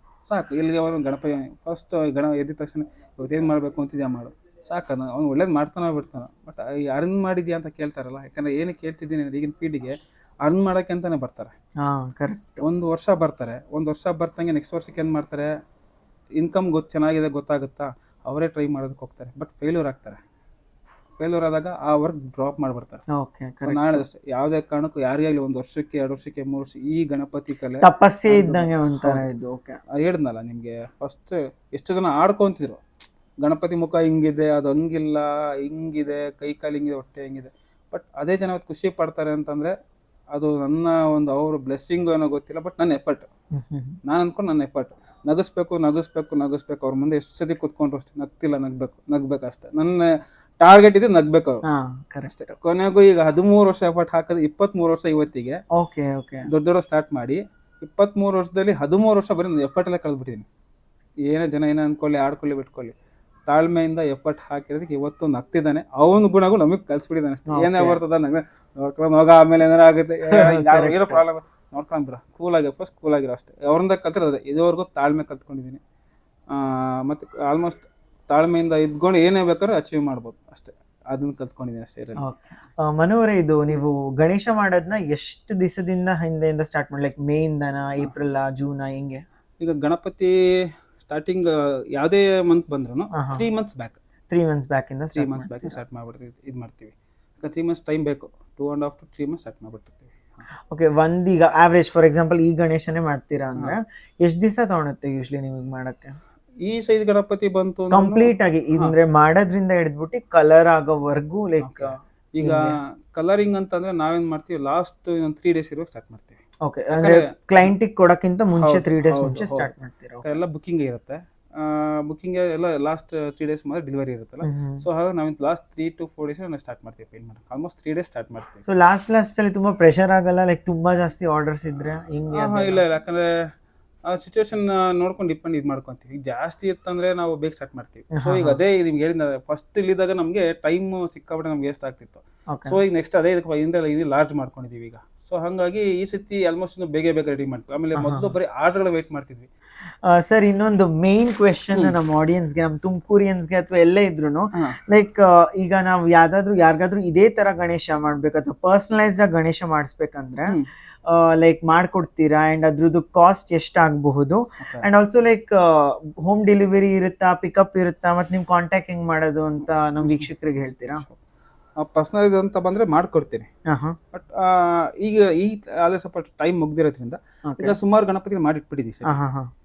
ಸಾಕು. ಇಲ್ಲಿಗೆ ಅವನು ಗಣಪತಿ ಫಸ್ಟ್ ಎದ್ದಿದ ತಕ್ಷಣ ಇವತ್ತೇನು ಮಾಡಬೇಕು ಅಂತಿದ್ಯಾ ಮಾಡು ಸಾಕು. ಅವ್ನು ಒಳ್ಳೇದು ಮಾಡ್ತಾನೆ ಬಿಡ್ತಾನೆ. ಬಟ್ ಅರ್ನ್ ಮಾಡಿದ್ಯಾ ಅಂತ ಕೇಳ್ತಾರಲ್ಲ, ಯಾಕಂದ್ರೆ ಏನು ಕೇಳ್ತಿದ್ದೀನಿ ಅಂದ್ರೆ ಈಗಿನ ಪೀಳಿಗೆ ಅರ್ನ್ ಮಾಡೋಕ್ಕೆ ಅಂತಾನೆ ಬರ್ತಾರೆ. ಕರೆಕ್ಟ್. 1 ವರ್ಷ ಬರ್ತಾರೆ, 1 ವರ್ಷ ಬರ್ತಂಗೆ ನೆಕ್ಸ್ಟ್ ವರ್ಷಕ್ಕೆ ಏನು ಮಾಡ್ತಾರೆ, ಇನ್ಕಮ್ ಚೆನ್ನಾಗಿದೆ ಗೊತ್ತಾಗುತ್ತಾ, ಅವರೇ ಟ್ರೈ ಮಾಡೋದಕ್ಕೆ ಹೋಗ್ತಾರೆ. ಬಟ್ ಫೇಲ್ಯೂರ್ ಆಗ್ತಾರೆ. ಫೇಲ್ಯೂರ್ ಆದಾಗ ಆ ವರ್ಕ್ ಡ್ರಾಪ್ ಮಾಡಿಬಿಡ್ತಾರೆ. ನಾಳೆ ಅಷ್ಟೇ ಯಾವುದೇ ಕಾರಣಕ್ಕೂ ಯಾರಿಗಾಗಲಿ 1 ವರ್ಷಕ್ಕೆ 2 ವರ್ಷಕ್ಕೆ 3 ವರ್ಷ ಈ ಗಣಪತಿ ಕಲೆ ತಪಸ್ಸೆ ಇದ್ದಂಗೆ ಒಂಥರ ಇದು. ಹೇಳಿದ್ನಲ್ಲ ನಿಮಗೆ ಫಸ್ಟ್ ಎಷ್ಟು ಜನ ಆಡ್ಕೊಂತಿದ್ರು, ಗಣಪತಿ ಮುಖ ಹಿಂಗಿದೆ, ಅದು ಹಂಗಿಲ್ಲ, ಹಿಂಗಿದೆ, ಕೈ ಕಾಲು ಹಿಂಗಿದೆ, ಹೊಟ್ಟೆ ಹಿಂಗಿದೆ. ಬಟ್ ಅದೇ ಜನ ಖುಷಿ ಪಡ್ತಾರೆ ಅಂತಂದ್ರೆ ಅದು ನನ್ನ ಒಂದು ಅವ್ರ ಬ್ಲೆಸ್ಸಿಂಗ್ ಏನೋ ಗೊತ್ತಿಲ್ಲ, ಬಟ್ ನನ್ನ ಎಫರ್ಟ್. ನಾನು ಅನ್ಕೊಂಡು ನನ್ನ ಎಫರ್ಟ್ ನಗಿಸ್ಬೇಕು ಅವ್ರ ಮುಂದೆ ಎಷ್ಟು ಸತಿ ಕುತ್ಕೊಂಡ್ರು ಅಷ್ಟೇ, ನಗ್ಬೇಕು ಅಷ್ಟೇ. ನನ್ನ ಟಾರ್ಗೆಟ್ ಇದೆ, ನಗ್ಬೇಕು ಅವ್ರು ಅಷ್ಟೇ. ಕೊನೆಗೂ ಈಗ 13 ವರ್ಷ ಎಫರ್ಟ್ ಹಾಕಿದ್ರೆ 23 ವರ್ಷ ಇವತ್ತಿಗೆ ದೊಡ್ಡ ಸ್ಟಾರ್ಟ್ ಮಾಡಿ 23 ವರ್ಷದಲ್ಲಿ 13 ವರ್ಷ ಬರೀ ಎಫರ್ಟ್ ಎಲ್ಲ ಕಳೆದ್ಬಿಟ್ಟಿದ್ದೀನಿ. ಏನೇ ಜನ ಏನೋ ಅನ್ಕೊಳ್ಳಿ, ಆಡ್ಕೊಳ್ಳಿ, ಬಿಟ್ಕೊಳ್ಳಿ, ತಾಳ್ಮೆಯಿಂದ ಎಫರ್ಟ್ ಹಾಕಿರೋದಕ್ಕೆ ಇವತ್ತು ನಗ್ತಿದ್ದಾನೆ. ಅವನ ಗುಣಗಳು ನಮಗೆ ಕಲ್ಸ್ಬಿಟ್ಟಿದ್ದಾನೆ ಅಷ್ಟೇ. ಏನೇ ಬರ್ತದ ನೋಡ್ಕೊಂಡು ಹೋಗ, ಆಮೇಲೆ ಏನಾರ ಆಗುತ್ತೆ, ಏನೋ ಪ್ರಾಬ್ಲಮ್ ನೋಡ್ಕೊಂಡ್ಬಿಡ, ಕೂಲಾಗಿರೋ ಅಷ್ಟೇ. ಅವ್ರಿಂದ ಕಲ್ತಿರೋದು ಇದುವರೆಗೂ ತಾಳ್ಮೆ ಕಲ್ತ್ಕೊಂಡಿದ್ದೀನಿ. ಮತ್ತು ಆಲ್ಮೋಸ್ಟ್ ತಾಳ್ಮೆಯಿಂದ ಇದ್ಕೊಂಡು ಏನೇ ಬೇಕಾದ್ರೂ ಅಚೀವ್ ಮಾಡ್ಬೋದು ಅಷ್ಟೇ, ಅದನ್ನ ಕಲ್ತ್ಕೊಂಡಿದ್ದೀನಿ ಅಷ್ಟೇ. ಮನೋರೇ, ಇದು ನೀವು ಗಣೇಶ ಮಾಡೋದನ್ನ ಎಷ್ಟು ದಿವಸದಿಂದ ಹಿಂದೆಯಿಂದ ಸ್ಟಾರ್ಟ್ ಮಾಡಿ, ಲೈಕ್ ಮೇ ಇಂದನಾ, ಏಪ್ರಿಲ್, ಜೂನ್, ಹೆಂಗೆ? ಈಗ ಗಣಪತಿ ಸ್ಟಾರ್ಟಿಂಗ್ ಯಾವುದೇ ಮಂತ್ ಬಂದ್ರು 3 months ಬ್ಯಾಕ್, 3 months ಬ್ಯಾಕ್ ಇಂದ ಸ್ಟಾರ್ಟ್ ಮಾಡ್ಬಿಡ್ತೀವಿ. ಇದು ಮಾಡ್ತೀವಿ. 3 months ಟೈಮ್ ಬೇಕು, 2.5 to 3 months ಸ್ಟಾರ್ಟ್ ಮಾಡ್ಬಿಡ್ತೀವಿ. ಓಕೆ. ಈಗ ಆವ್ರೇಜ್ ಫಾರ್ ಎಕ್ಸಾಂಪಲ್ ಈ ಗಣೇಶನೇ ಮಾಡ್ತೀರಾ ಅಂದ್ರೆ ಎಷ್ಟು ದಿವಸ ತಗೊಳುತ್ತೆ ಯೂಶ್ಲಿ ನಿಮಗೆ ಮಾಡಕ್ಕೆ? ಈ ಸೈಜ್ ಗಣಪತಿ ಬಂತು ಕಂಪ್ಲೀಟ್ ಆಗಿ ಅಂದ್ರೆ ಮಾಡೋದ್ರಿಂದ ಹಿಡಿದ್ಬಿಟ್ಟು ಕಲರ್ ಆಗೋವರೆಗೂ, ಲೈಕ್ ಈಗ ಕಲರಿಂಗ್ ಅಂತಂದ್ರೆ ನಾವೇನ್ ಮಾಡ್ತೀವಿ, ಲಾಸ್ಟ್ 3 days ಇರುವಾಗ ಸ್ಟಾರ್ಟ್ ಮಾಡ್ತೀವಿ. ಓಕೆ. ಅಂದ್ರೆ ಕ್ಲೈಂಟಿಗೆ ಕೊಡಕ್ಕಿಂತ ಮುಂಚೆ 3 days ಮುಂಚೆ ಸ್ಟಾರ್ಟ್ ಮಾಡ್ತೀರಾ? ಎಲ್ಲ ಬುಕಿಂಗ್ ಇರುತ್ತೆ. ಬುಕಿಂಗ್ ಎಲ್ಲ ಲಾಸ್ಟ್ 3 days ಮಾತ್ರ ಡೆಲಿವರಿ ಇರುತ್ತಲ್ಲ. ಸೊ ಹಾಗಾಗಿ ನಾವು ಲಾಸ್ಟ್ 3 to 4 days ನಾವು ಸ್ಟಾರ್ಟ್ ಮಾಡ್ತೀವಿ ಪೇಂಟ್ ಮಾಡಕ್ಕೆ. ಆಲ್ಮೋಸ್ಟ್ 3 days ಸ್ಟಾರ್ಟ್ ಮಾಡ್ತೀವಿ. ಸೊ ಲಾಸ್ಟ್ ಅಲ್ಲಿ ತುಂಬಾ ಪ್ರೆಷರ್ ಆಗಲ್ಲ, ಲೈಕ್ ತುಂಬಾ ಜಾಸ್ತಿ ಆರ್ಡರ್ಸ್ ಇದ್ರೆ ಹಿಂಗೆ? ಇಲ್ಲ, ಯಾಕಂದ್ರೆ ಆ ಸಿಚುವೇಶನ್ ನೋಡ್ಕೊಂಡು ಡಿಪೆಂಡ್ ಇದು ಮಾಡ್ಕೊಂತೀವಿ. ಈಗ ಜಾಸ್ತಿ ಇತ್ತಂದ್ರೆ ನಾವು ಬೇಗ ಸ್ಟಾರ್ಟ್ ಮಾಡ್ತೀವಿ. ಸೊ ಈಗ ಅದೇ ನಿಮ್ಗೆ ಹೇಳಿದ ಫಸ್ಟ್ ಇಲ್ಲಿದ್ದಾಗ ನಮಗೆ ಟೈಮ್ ಸಿಕ್ಕಾಬಿಟ್ಟೆ ನಮ್ಗೆ ವೇಸ್ಟ್ ಆಗ್ತಿತ್ತು. ಸೊ ಈಗ ನೆಕ್ಸ್ಟ್ ಅದೇ ಇದು ಲಾರ್ಜ್ ಮಾಡ್ಕೊಂಡಿದೀವಿ ಈಗ. ಸೊ ಹಂಗಾಗಿ ಈ ಸತಿ ಆಲ್ಮೋಸ್ಟ್ ಬೇಗ ರೆಡಿ ಮಾಡ್ತೀವಿ. ಆಮೇಲೆ ಮೊದಲು ಬರೀ ಆರ್ಡರ್ ವೇಟ್ ಮಾಡ್ತಿದ್ವಿ. ಸರ್, ಇನ್ನೊಂದು ಮೇನ್ ಕ್ವೆಶನ್ ನಮ್ಮ ಆಡಿಯನ್ಸ್ಗೆ, ನಮ್ಮ ತುಮಕೂರಿಯನ್ಸ್ಗೆ ಅಥವಾ ಎಲ್ಲೇ ಇದ್ರು, ಲೈಕ್ ಈಗ ನಾವು ಯಾರಿಗಾದ್ರೂ ಇದೇ ತರ ಗಣೇಶ ಮಾಡ್ಬೇಕು ಅಥವಾ ಪರ್ಸನಲೈಸ್ಡ್ ಆಗಿ ಗಣೇಶ ಮಾಡಿಸ್ಬೇಕಂದ್ರೆ ಲೈಕ್ ಮಾಡ್ಕೊಡ್ತೀರಾ? ಅಂಡ್ ಅದ್ರದ್ದು ಕಾಸ್ಟ್ ಎಷ್ಟಾಗಬಹುದು? And also like home delivery ಇರುತ್ತಾ, ಪಿಕಪ್ ಇರುತ್ತಾ, ಮತ್ತೆ ನಿಮ್ ಕಾಂಟ್ಯಾಕ್ಟ್ ಹೆಂಗ್ ಮಾಡೋದು ಅಂತ ನಮ್ ವೀಕ್ಷಕರಿಗೆ ಹೇಳ್ತೀರಾ? ಪರ್ಸನಲೈಸ್ ಅಂತ ಬಂದ್ರೆ ಮಾಡ್ಕೊಡ್ತೀನಿ. ಬಟ್ ಈಗ ಅದೇ ಸ್ವಲ್ಪ ಟೈಮ್ ಮುಗ್ದಿರೋದ್ರಿಂದ ಈಗ ಸುಮಾರು ಗಣಪತಿ ಮಾಡಿಟ್ಬಿಟ್ಟಿದ್ದೀವಿ.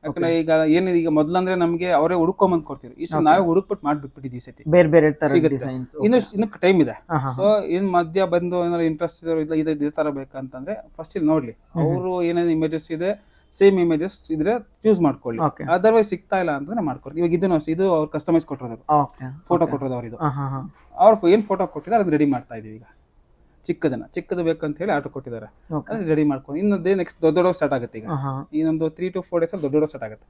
ಯಾಕಂದ್ರೆ ಈಗ ಮೊದ್ಲಂದ್ರೆ ನಮ್ಗೆ ಅವರೇ ಹುಡ್ಕೊಂಬಂದ್ ಕೊಡ್ತೀವಿ. ಈ ಸತಿ ನಾವೇ ಹುಡುಕ್ಬಿಟ್ಟು ಮಾಡ್ಬಿಟ್ಬಿಟ್ಟಿದ್ದೀವಿ. ಸತಿ ಬೇರೆ ತರ ಇನ್ನು ಟೈಮ್ ಇದೆ. ಸೊ ಇನ್ ಮಧ್ಯ ಬಂದು ಏನಾದ್ರು ಇಂಟ್ರೆಸ್ಟ್ ಇದೇ ತರ ಬೇಕಂತಂದ್ರೆ ಫಸ್ಟ್ ಇಲ್ಲಿ ನೋಡ್ಲಿ, ಅವರು ಏನೇನು ಇಮೇಜಸ್ ಇದೆ, ಸೇಮ್ ಇಮೇಜಸ್ ಇದ್ರೆ ಚೂಸ್ ಮಾಡ್ಕೊಳ್ಳಿ. ಅದರ್ವೈಸ್ ಸಿಗ್ತಾ ಇಲ್ಲ ಅಂತಂದ್ರೆ ಮಾಡ್ಕೊಡ್ತೀವಿ. ಇವಾಗ ಇದನ್ನು ಅಷ್ಟೇ, ಇದು ಅವ್ರು ಕಸ್ಟಮೈಸ್ ಕೊಟ್ಟಿರೋದು, ಫೋಟೋ ಕೊಟ್ಟಿರೋದು ಅವ್ರು. ಇದು ಅವ್ರು ಏನ್ ಫೋಟೋ ಕೊಟ್ಟಿದ್ದಾರೆ ಅದನ್ನ ರೆಡಿ ಮಾಡ್ತಾ ಇದೀವಿ. ಈಗ ಚಿಕ್ಕದು ಬೇಕಂತ ಹೇಳಿ ಆರ್ಡರ್ ಕೊಟ್ಟಿದ್ದಾರೆ, ಅದು ರೆಡಿ ಮಾಡ್ಕೊಂಡು ಇನ್ನೊಂದೇ ನೆಕ್ಸ್ಟ್ ದೊಡ್ಡ ಸ್ಟಾರ್ಟ್ ಆಗುತ್ತೆ. ಈಗ ಇನ್ನೊಂದು 3 to 4 days ಅಲ್ಲಿ ದೊಡ್ಡ ಸ್ಟಾರ್ಟ್ ಆಗುತ್ತೆ.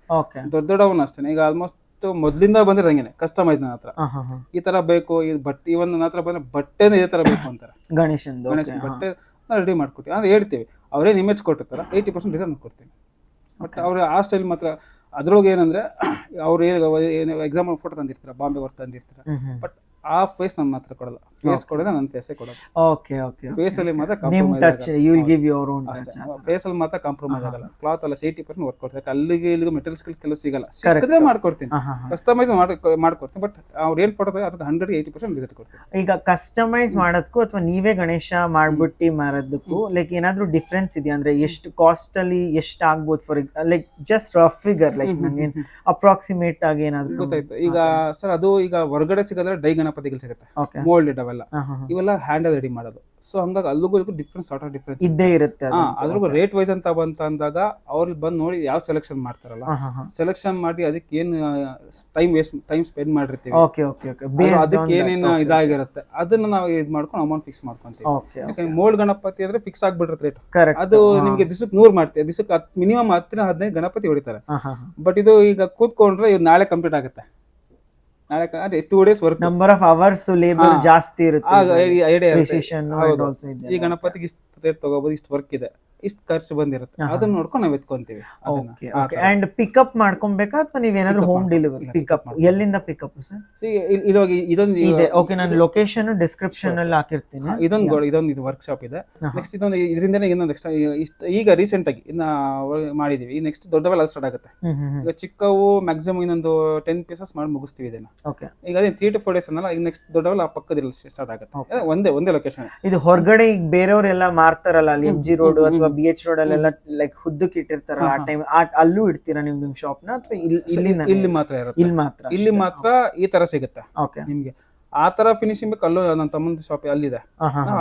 ದೊಡ್ಡವನ್ನ ಅಷ್ಟೇ. ಈಗ ಆಲ್ಮೋಸ್ಟ್ ಮೊದ್ಲಿಂದ ಬಂದಿರಂಗೇನೆ ಕಸ್ಟಮೈಸ್ ನನ್ನ ಹತ್ರ ಈ ತರ ಬೇಕು, ಇವನ್ ನನ್ನ ಹತ್ರ ಬಂದ್ರೆ ಬಟ್ಟೆನೇ ಇದೇ ತರ ಬೇಕು ಅಂತಾರೆ. ಗಣೇಶ ಬಟ್ಟೆ ರೆಡಿ ಮಾಡ್ಕೊಡ್ತೀವಿ ಅಂದ್ರೆ ಹೇಳ್ತೀವಿ. ಅವ್ರೇನ್ ಇಮೇಜ್ ಕೊಟ್ಟಿರ್ತಾರ 80% ಡಿಸೈನ್ ಕೊಡ್ತೀವಿ. ಬಟ್ ಅವ್ರು ಆ ಸ್ಟೈಲ್ ಮಾತ್ರ. ಅದ್ರೊಳಗೆ ಏನಂದ್ರೆ ಅವ್ರು ಎಕ್ಸಾಂಪಲ್ ಫೋಟೋ ತಂದಿರ್ತಾರೆ, ಬಾಂಬೆ ವರ್ಕ್ ತಂದಿರ್ತಾರೆ. ಬಟ್ ಆ ಫೇಸ್ ನನ್ನ ಹತ್ರ ಕೊಡಲ್ಲ. ಫೇಸ್ ಕೊಡೋದೇ ನನ್ನ ಫೇಸೇ ಕೊಡೋದು. ಫೇಸ್ ಅಲ್ಲಿ ಮಾತ್ರ ಕಾಂಪ್ರಮೈಸ್ ಆಗಲ್ಲ. ಕ್ಲಾತ್ ಎಲ್ಲ 80% ವರ್ಕ್ ಕೊಡ್ತಾರೆ. ಅಲ್ಲಿಗೆ ಇಲ್ಲಿಗೆ ಮೆಟೀರಿಯಲ್ಸ್ ಕೆಲವು ಸಿಗಲ್ಲ, ಸಿಕ್ಕಿದ್ರೆ ಮಾಡ್ಕೊಡ್ತೀನಿ, ಕಸ್ಟಮೈಸ್ ಮಾಡ್ಕೊಡ್ತೀನಿ. ಬಟ್ ಅವ್ರು ಏನ್ ಫೋಟೋ ಅದ್ರ 100-80% ರಿಸಲ್ಟ್ ಕೊಡ್ತೀನಿ. ಈಗ ಕಸ್ಟಮೈಸ್ ಮಾಡೋದಕ್ಕೂ ಅಥವಾ ನೀವೇ ಗಣೇಶ ಮಾಡ್ಬಿಟ್ಟು ಮಾರೋದಕ್ಕೂ ಲೈಕ್ ಏನಾದ್ರು ಡಿಫ್ರೆನ್ಸ್ ಇದೆಯಾ? ಅಂದ್ರೆ ಎಷ್ಟು ಕಾಸ್ಟ್ ಅಲ್ಲಿ ಎಷ್ಟು ಆಗ್ಬೋದು? For like just rough figure, like ನಂಗೆ ಅಪ್ರಾಕ್ಸಿಮೇಟ್ ಆಗಿ ಏನಾದ್ರು ಗೊತ್ತಾಯ್ತು. ಈಗ ಸರ್ ಅದು ಈಗ ಹೊರಗಡೆ ಸಿಗೋದ್ರೆ ಡೈ ಗಣಪತಿಗಳು ಸಿಗುತ್ತೆ, ಮೋಲ್ಡೆಡ್ ಅವೆಲ್ಲ. ಇವೆಲ್ಲ ಹ್ಯಾಂಡ್ ರೆಡಿ ಮಾಡೋದು. ಸೊ ಹಂಗಾಗಿ ಅಲ್ಲಿಗೂ ಡಿಫ್ರೆನ್ಸ್ ಇದ್ದೇ ಇರುತ್ತೆ. ಅದ್ರಿಗೂ ರೇಟ್ ವೈಸ್ ಅಂತ ಅಂದಾಗ ಅವ್ರು ಬಂದು ನೋಡಿ ಯಾವ ಸೆಲೆಕ್ಷನ್ ಮಾಡ್ತಾರಲ್ಲ, ಸೆಲೆಕ್ಷನ್ ಮಾಡಿ ಅದಕ್ಕೆ ಏನ್ ಟೈಮ್ ಸ್ಪೆಂಡ್ ಮಾಡಿರ್ತೀವಿ, ಅದಕ್ಕೆ ಏನೇನು ಇದಾಗಿರುತ್ತೆ ಅದನ್ನ ನಾವು ಇದು ಮಾಡ್ಕೊಂಡು ಅಮೌಂಟ್ ಫಿಕ್ಸ್ ಮಾಡ್ಕೊಂತೀವಿ. ಯಾಕಂದ್ರೆ ಮೋಲ್ಡ್ ಗಣಪತಿ ಅಂದ್ರೆ ಫಿಕ್ಸ್ ಆಗ್ಬಿಟ್ಟಿರುತ್ತೆ ರೇಟ್. ಅದು ನಿಮ್ಗೆ ದಿವಸಕ್ಕೆ 100 ಮಾಡ್ತೀವಿ, ದಿವಸಕ್ಕೆ ಮಿನಿಮಮ್ 10-15 ಗಣಪತಿ ಹೊಡಿತಾರೆ. ಬಟ್ ಇದು ಈಗ ಕೂತ್ಕೊಂಡ್ರೆ ಇದು ನಾಳೆ ಕಂಪ್ಲೀಟ್ ಆಗುತ್ತೆ. ನಾಳೆ 2 days work, number of hours labour ಜಾಸ್ತಿ ಇರುತ್ತೆ, ಐಡಿಯಾ Precision and also ಇದೆ. ಈ ಗಣಪತಿಗೆ ಇಷ್ಟು ರೇಟ್ ತಗೋಬಹುದು, ಇಷ್ಟು ವರ್ಕ್ ಇದೆ, ಇಷ್ಟು ಖರ್ಚು ಬಂದಿರುತ್ತೆ, ಅದನ್ನ ನೋಡ್ಕೊಂಡು ನಾವ್ ಎತ್ಕೊಂತೀವಿ. ಅಂಡ್ ಪಿಕಪ್ ಮಾಡ್ಕೊಬೇಕಾ ಅಥವಾ ನೀವೇನಾದ್ರೂ ಹೋಮ್ ಡೆಲಿವರಿ ಪಿಕಪ್? ಎಲ್ಲಿಂದ ಪಿಕಪ್ ಸರ್? ಇದೊಂದು ಇದೆ. ಓಕೆ, ನಾನು ಲೊಕೇಶನ್ ಡಿಸ್ಕ್ರಿಪ್ಷನ್ ಅಲ್ಲಿ ಹಾಕಿರ್ತೀನಿ. ಇದೊಂದು ವರ್ಕ್ಶಾಪ್ ಇದೆ. ನೆಕ್ಸ್ಟ್ ಇದೊಂದು ಇದರಿಂದನೇ ಇನ್ನೊಂದು ಎಕ್ಸ್ಟ್ರಾ ಈಗ ರೀಸೆಂಟ್ ಆಗಿ ಇನ್ನ ಮಾಡಿದೀವಿ. ಈ ನೆಕ್ಸ್ಟ್ ದೊಡ್ಡವೆಲ್ಲ ಸ್ಟಾರ್ಟ್ ಆಗುತ್ತೆ. ಈಗ ಚಿಕ್ಕವು ಮ್ಯಾಕ್ಸಿಮಮ್ ಇನ್ನೊಂದು 10 pieces ಮಾಡಿ ಮುಗಿಸ್ತೀವಿ ಇದನ್ನ. ಈಗ ಅದೇ 3 to 4 days ಅನ್ನಲ್ಲ, ಈಗ ನೆಕ್ಸ್ಟ್ ದೊಡ್ಡವೆಲ್ಲ ಪಕ್ಕದಲ್ಲಿ ಸ್ಟಾರ್ಟ್ ಆಗುತ್ತೆ. ಒಂದೇ ಲೊಕೇಶನ್. ಇದು ಹೊರಗಡೆ ಈಗ ಬೇರೆಯವರೆಲ್ಲ ಮಾರ್ತಾರಲ್ಲ ಅಲ್ಲಿ MG ರೋಡ್ ಅಥವಾ BH ರೋಡ್ ಅಲ್ಲೆಲ್ಲ ಲೈಕ್ ಹುದ್ದಕ್ಕೆ ಇಟ್ಟಿರ್ತಾರಲ್ಲ, ಆ ಟೈಮ್ ಅಲ್ಲೂ ಇಡ್ತೀರಾ ನಿಮ್ ಶಾಪ್ ನ ಅಥವಾ ಇಲ್ಲಿ ಮಾತ್ರ ಇರುತ್ತೆ? ಇಲ್ಲಿ ಮಾತ್ರ ಈ ತರ ಸಿಗುತ್ತೆ ನಿಮ್ಗೆ. ಆ ತರ ಫಿನಿಶಿಂಗ್ ಬೇಕು ಅಲ್ಲೂ ನನ್ನ ತಮ್ಮನ ಶಾಪ್ ಅಲ್ಲಿದೆ,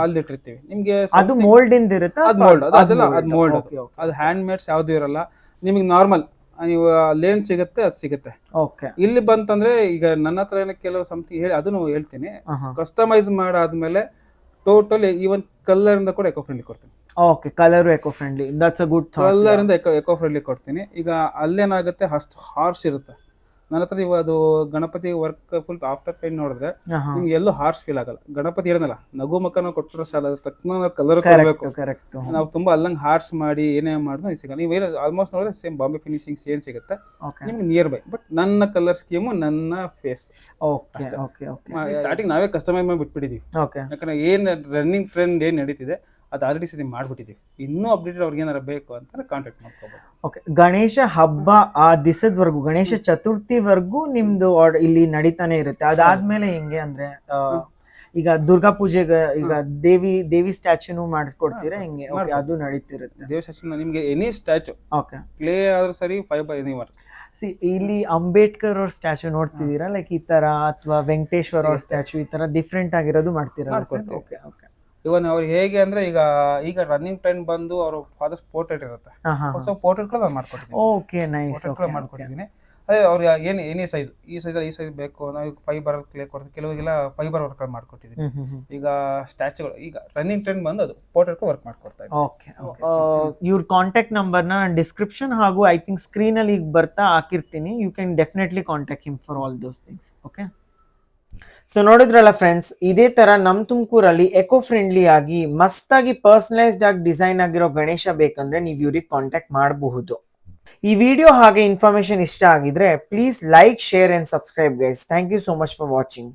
ಅಲ್ಲಿ ಇಟ್ಟಿರ್ತೀವಿ ನಿಮ್ಗೆ. ಅದು ಮೋಲ್ಡ್ ಇಂದ ಇರುತ್ತೆ? ಅದು ಮೋಲ್ಡ್, ಅದೆಲ್ಲ ಅದು ಮೋಲ್ಡ್, ಅದು ಹ್ಯಾಂಡ್ ಮೇಡ್ಸ್ ಯಾವ್ದು ಇರಲ್ಲ. ನಿಮಗೆ ನಾರ್ಮಲ್ ನೀವು ಲೇನ್ ಸಿಗುತ್ತೆ, ಅದು ಸಿಗುತ್ತೆ. ಇಲ್ಲಿ ಬಂತಂದ್ರೆ ಈಗ ನನ್ನ ಹತ್ರ ಕೆಲವು ಸಮಥಿಂಗ್ ಹೇಳಿ ಅದನ್ನು ಹೇಳ್ತೀನಿ. ಕಸ್ಟಮೈಸ್ ಮಾಡಾದ್ಮೇಲೆ ಟೋಟಲ್ ಈವನ್ ಕಲರ್ ಇಂದ ಕೂಡ ಎಕೋ ಫ್ರೆಂಡ್ಲಿ ಕೊಡ್ತೀನಿ. Okay, colour eco friendly, that's a good thought. Colour ಇಂದ ಎಕೋ ಫ್ರೆಂಡ್ಲಿ ಕೊಡ್ತೀನಿ. ಈಗ ಅಲ್ಲೇನಾಗುತ್ತೆ, ಅಷ್ಟು ಹಾರ್ಶ್ ಇರುತ್ತೆ. ನನ್ನ ಹತ್ರ ನೀವು ಅದು Ganapati work full after paint ನೋಡಿದ್ರೆ ನಿಮ್ಗೆ ಎಲ್ಲೂ ಹಾರ್ಶ್ ಫೀಲ್ ಆಗಲ್ಲ. ಗಣಪತಿ ಹೇಳಿದ್ನಲ್ಲ, ನಗು ಮಕ್ಕನ ಕೊಟ್ಟರು ಸಾಲ, ತಕ್ಷಣ ಕಲರ್ ಕೊಡಬೇಕು. ನಾವು ತುಂಬಾ ಅಲ್ಲಂಗ್ ಹಾರ್ಶ್ ಮಾಡಿ ಏನೇ ಮಾಡಿದ್ರು ಸಿಗಲ್ಲ. ನೀವು ಆಲ್ಮೋಸ್ಟ್ ನೋಡಿದ್ರೆ ಸೇಮ್ ಬಾಂಬೆ ಫಿನಿಶಿಂಗ್ಸ್ ಏನ್ ಸಿಗುತ್ತೆ ನಿಮ್ಗೆ ನಿಯರ್ ಬೈ. ಬಟ್ ನನ್ನ ಕಲರ್ ಸ್ಕೀಮು ನನ್ನ ಫೇಸ್. ಸ್ಟಾರ್ಟಿಂಗ್ ನಾವೇ ಕಸ್ಟಮೈಸ್ ಮಾಡಿ ಬಿಟ್ಬಿಟ್ಟಿದೀವಿ. ಯಾಕಂದ್ರೆ ಏನ್ ರನ್ನಿಂಗ್ ಟ್ರೆಂಡ್ ಏನ್ ನಡೀತಿದೆ ಅದು ಆಲ್ರೆಡಿ ಸರಿ ಮಾಡ್ಬಿಟ್ಟಿದೀವಿ. ಇನ್ನೂ ಅಪ್ಡೇಟೆಡ್ ಅವ್ರಿಗೆ ಏನಾರ ಬೇಕು ಅಂತ ಕಾಂಟ್ಯಾಕ್ಟ್ ಮಾಡ್ಕೋಬಹುದು. ಓಕೆ, ಗಣೇಶ ಹಬ್ಬ ಆ ದಿವಸದವರೆಗೂ, ಗಣೇಶ ಚತುರ್ಥಿವರೆಗೂ ನಿಮ್ದು ಇಲ್ಲಿ ನಡೀತಾನೆ ಇರುತ್ತೆ. ಅದಾದ್ಮೇಲೆ ಹೆಂಗೆ ಅಂದ್ರೆ ಈಗ ದುರ್ಗಾ ಪೂಜೆಗೆ ಈಗ ದೇವಿ ಸ್ಟ್ಯಾಚ್ಯೂನು ಮಾಡಿಸ್ಕೊಡ್ತೀರಾ ಹೆಂಗೆ? ಅದು ನಡೀತಿರುತ್ತೆ. ದೇವಿ ಸ್ಟ್ಯಾಚ್ಯೂ ನಿಮ್ಗೆ ಎನಿ ಸ್ಟ್ಯಾಚ್ಯೂ, ಕ್ಲೇ ಆದ್ರೂ ಸರಿ, ಫೈಬರ್ ಎನಿವರ್. ಇಲ್ಲಿ ಅಂಬೇಡ್ಕರ್ ಅವ್ರ ಸ್ಟ್ಯಾಚ್ಯೂ ನೋಡ್ತಿದ್ದೀರಾ ಲೈಕ್ ಈ ತರ, ಅಥವಾ ವೆಂಕಟೇಶ್ವರ ಅವ್ರ ಸ್ಟ್ಯಾಚ್ಯೂ ಈ ತರ ಡಿಫ್ರೆಂಟ್ ಆಗಿರೋದು ಮಾಡ್ತೀರಾ? ಇವನ್ ಅವ್ರು ಹೇಗೆ ಅಂದ್ರೆ ಈಗ ರನ್ನಿಂಗ್ ಟ್ರೆಂಡ್ ಬಂದು ಅವ್ರ ಫಾದರ್ಸ್ ಪೋರ್ಟ್ರೇಟ್ ಇರುತ್ತೆ, ಸೊ ಪೋರ್ಟ್ರೇಟ್ ನಾನು ಮಾಡ್ಕೊಡ್ತೀನಿ. Okay, nice. ಮಾಡ್ಕೊಟ್ಟಿದ್ದೀನಿ. ಅದೇ ಅವ್ರು ಎನಿ ಸೈಜ್, ಈ ಸೈಜ್ ಬೇಕು, ನಾವು ಫೈಬರ್ ಕ್ಲೇ ಕೊಡ್ತೀವಿ. ಕೆಲವರಿಗೆಲ್ಲ ಫೈಬರ್ ವರ್ಕ್ ಮಾಡ್ಕೊಟ್ಟಿದ್ದೀನಿ. ಈಗ ಸ್ಟ್ಯಾಚ್ಯೂಗಳು ಈಗ ರನ್ನಿಂಗ್ ಟ್ರೆಂಡ್ ಬಂದು ಅದು ಪೋರ್ಟ್ರೇಟ್ ವರ್ಕ್ ಮಾಡ್ಕೊಡ್ತಾ ಇದ್ದೀನಿ. ಓಕೆ, ಇವ್ರ ಕಾಂಟ್ಯಾಕ್ಟ್ ನಂಬರ್ನ ಡಿಸ್ಕ್ರಿಪ್ಷನ್ ಹಾಗೂ ಐ ಥಿಂಕ್ ಸ್ಕ್ರೀನ್ ಅಲ್ಲಿ ಈಗ ಬರ್ತಾ ಹಾಕಿರ್ತೀನಿ. You can definitely contact him for all those things. Okay, so ನೋಡಿದ್ರಲ್ಲ ಫ್ರೆಂಡ್ಸ್, ಇದೇ ತರ ನಮ್ ತುಮಕೂರಲ್ಲಿ ಎಕೋ ಫ್ರೆಂಡ್ಲಿ ಆಗಿ ಮಸ್ತಾಗಿ ಪರ್ಸನಲೈಸ್ಡ್ ಆಗಿ ಡಿಸೈನ್ ಆಗಿರೋ ಗಣೇಶ ಬೇಕಂದ್ರೆ ನೀವು ಇವ್ರಿಗೆ ಕಾಂಟ್ಯಾಕ್ಟ್ ಮಾಡಬಹುದು. ಈ ವಿಡಿಯೋ ಹಾಗೆ ಇನ್ಫಾರ್ಮೇಶನ್ ಇಷ್ಟ ಆಗಿದ್ರೆ please like, share and subscribe guys. Thank you so much for watching.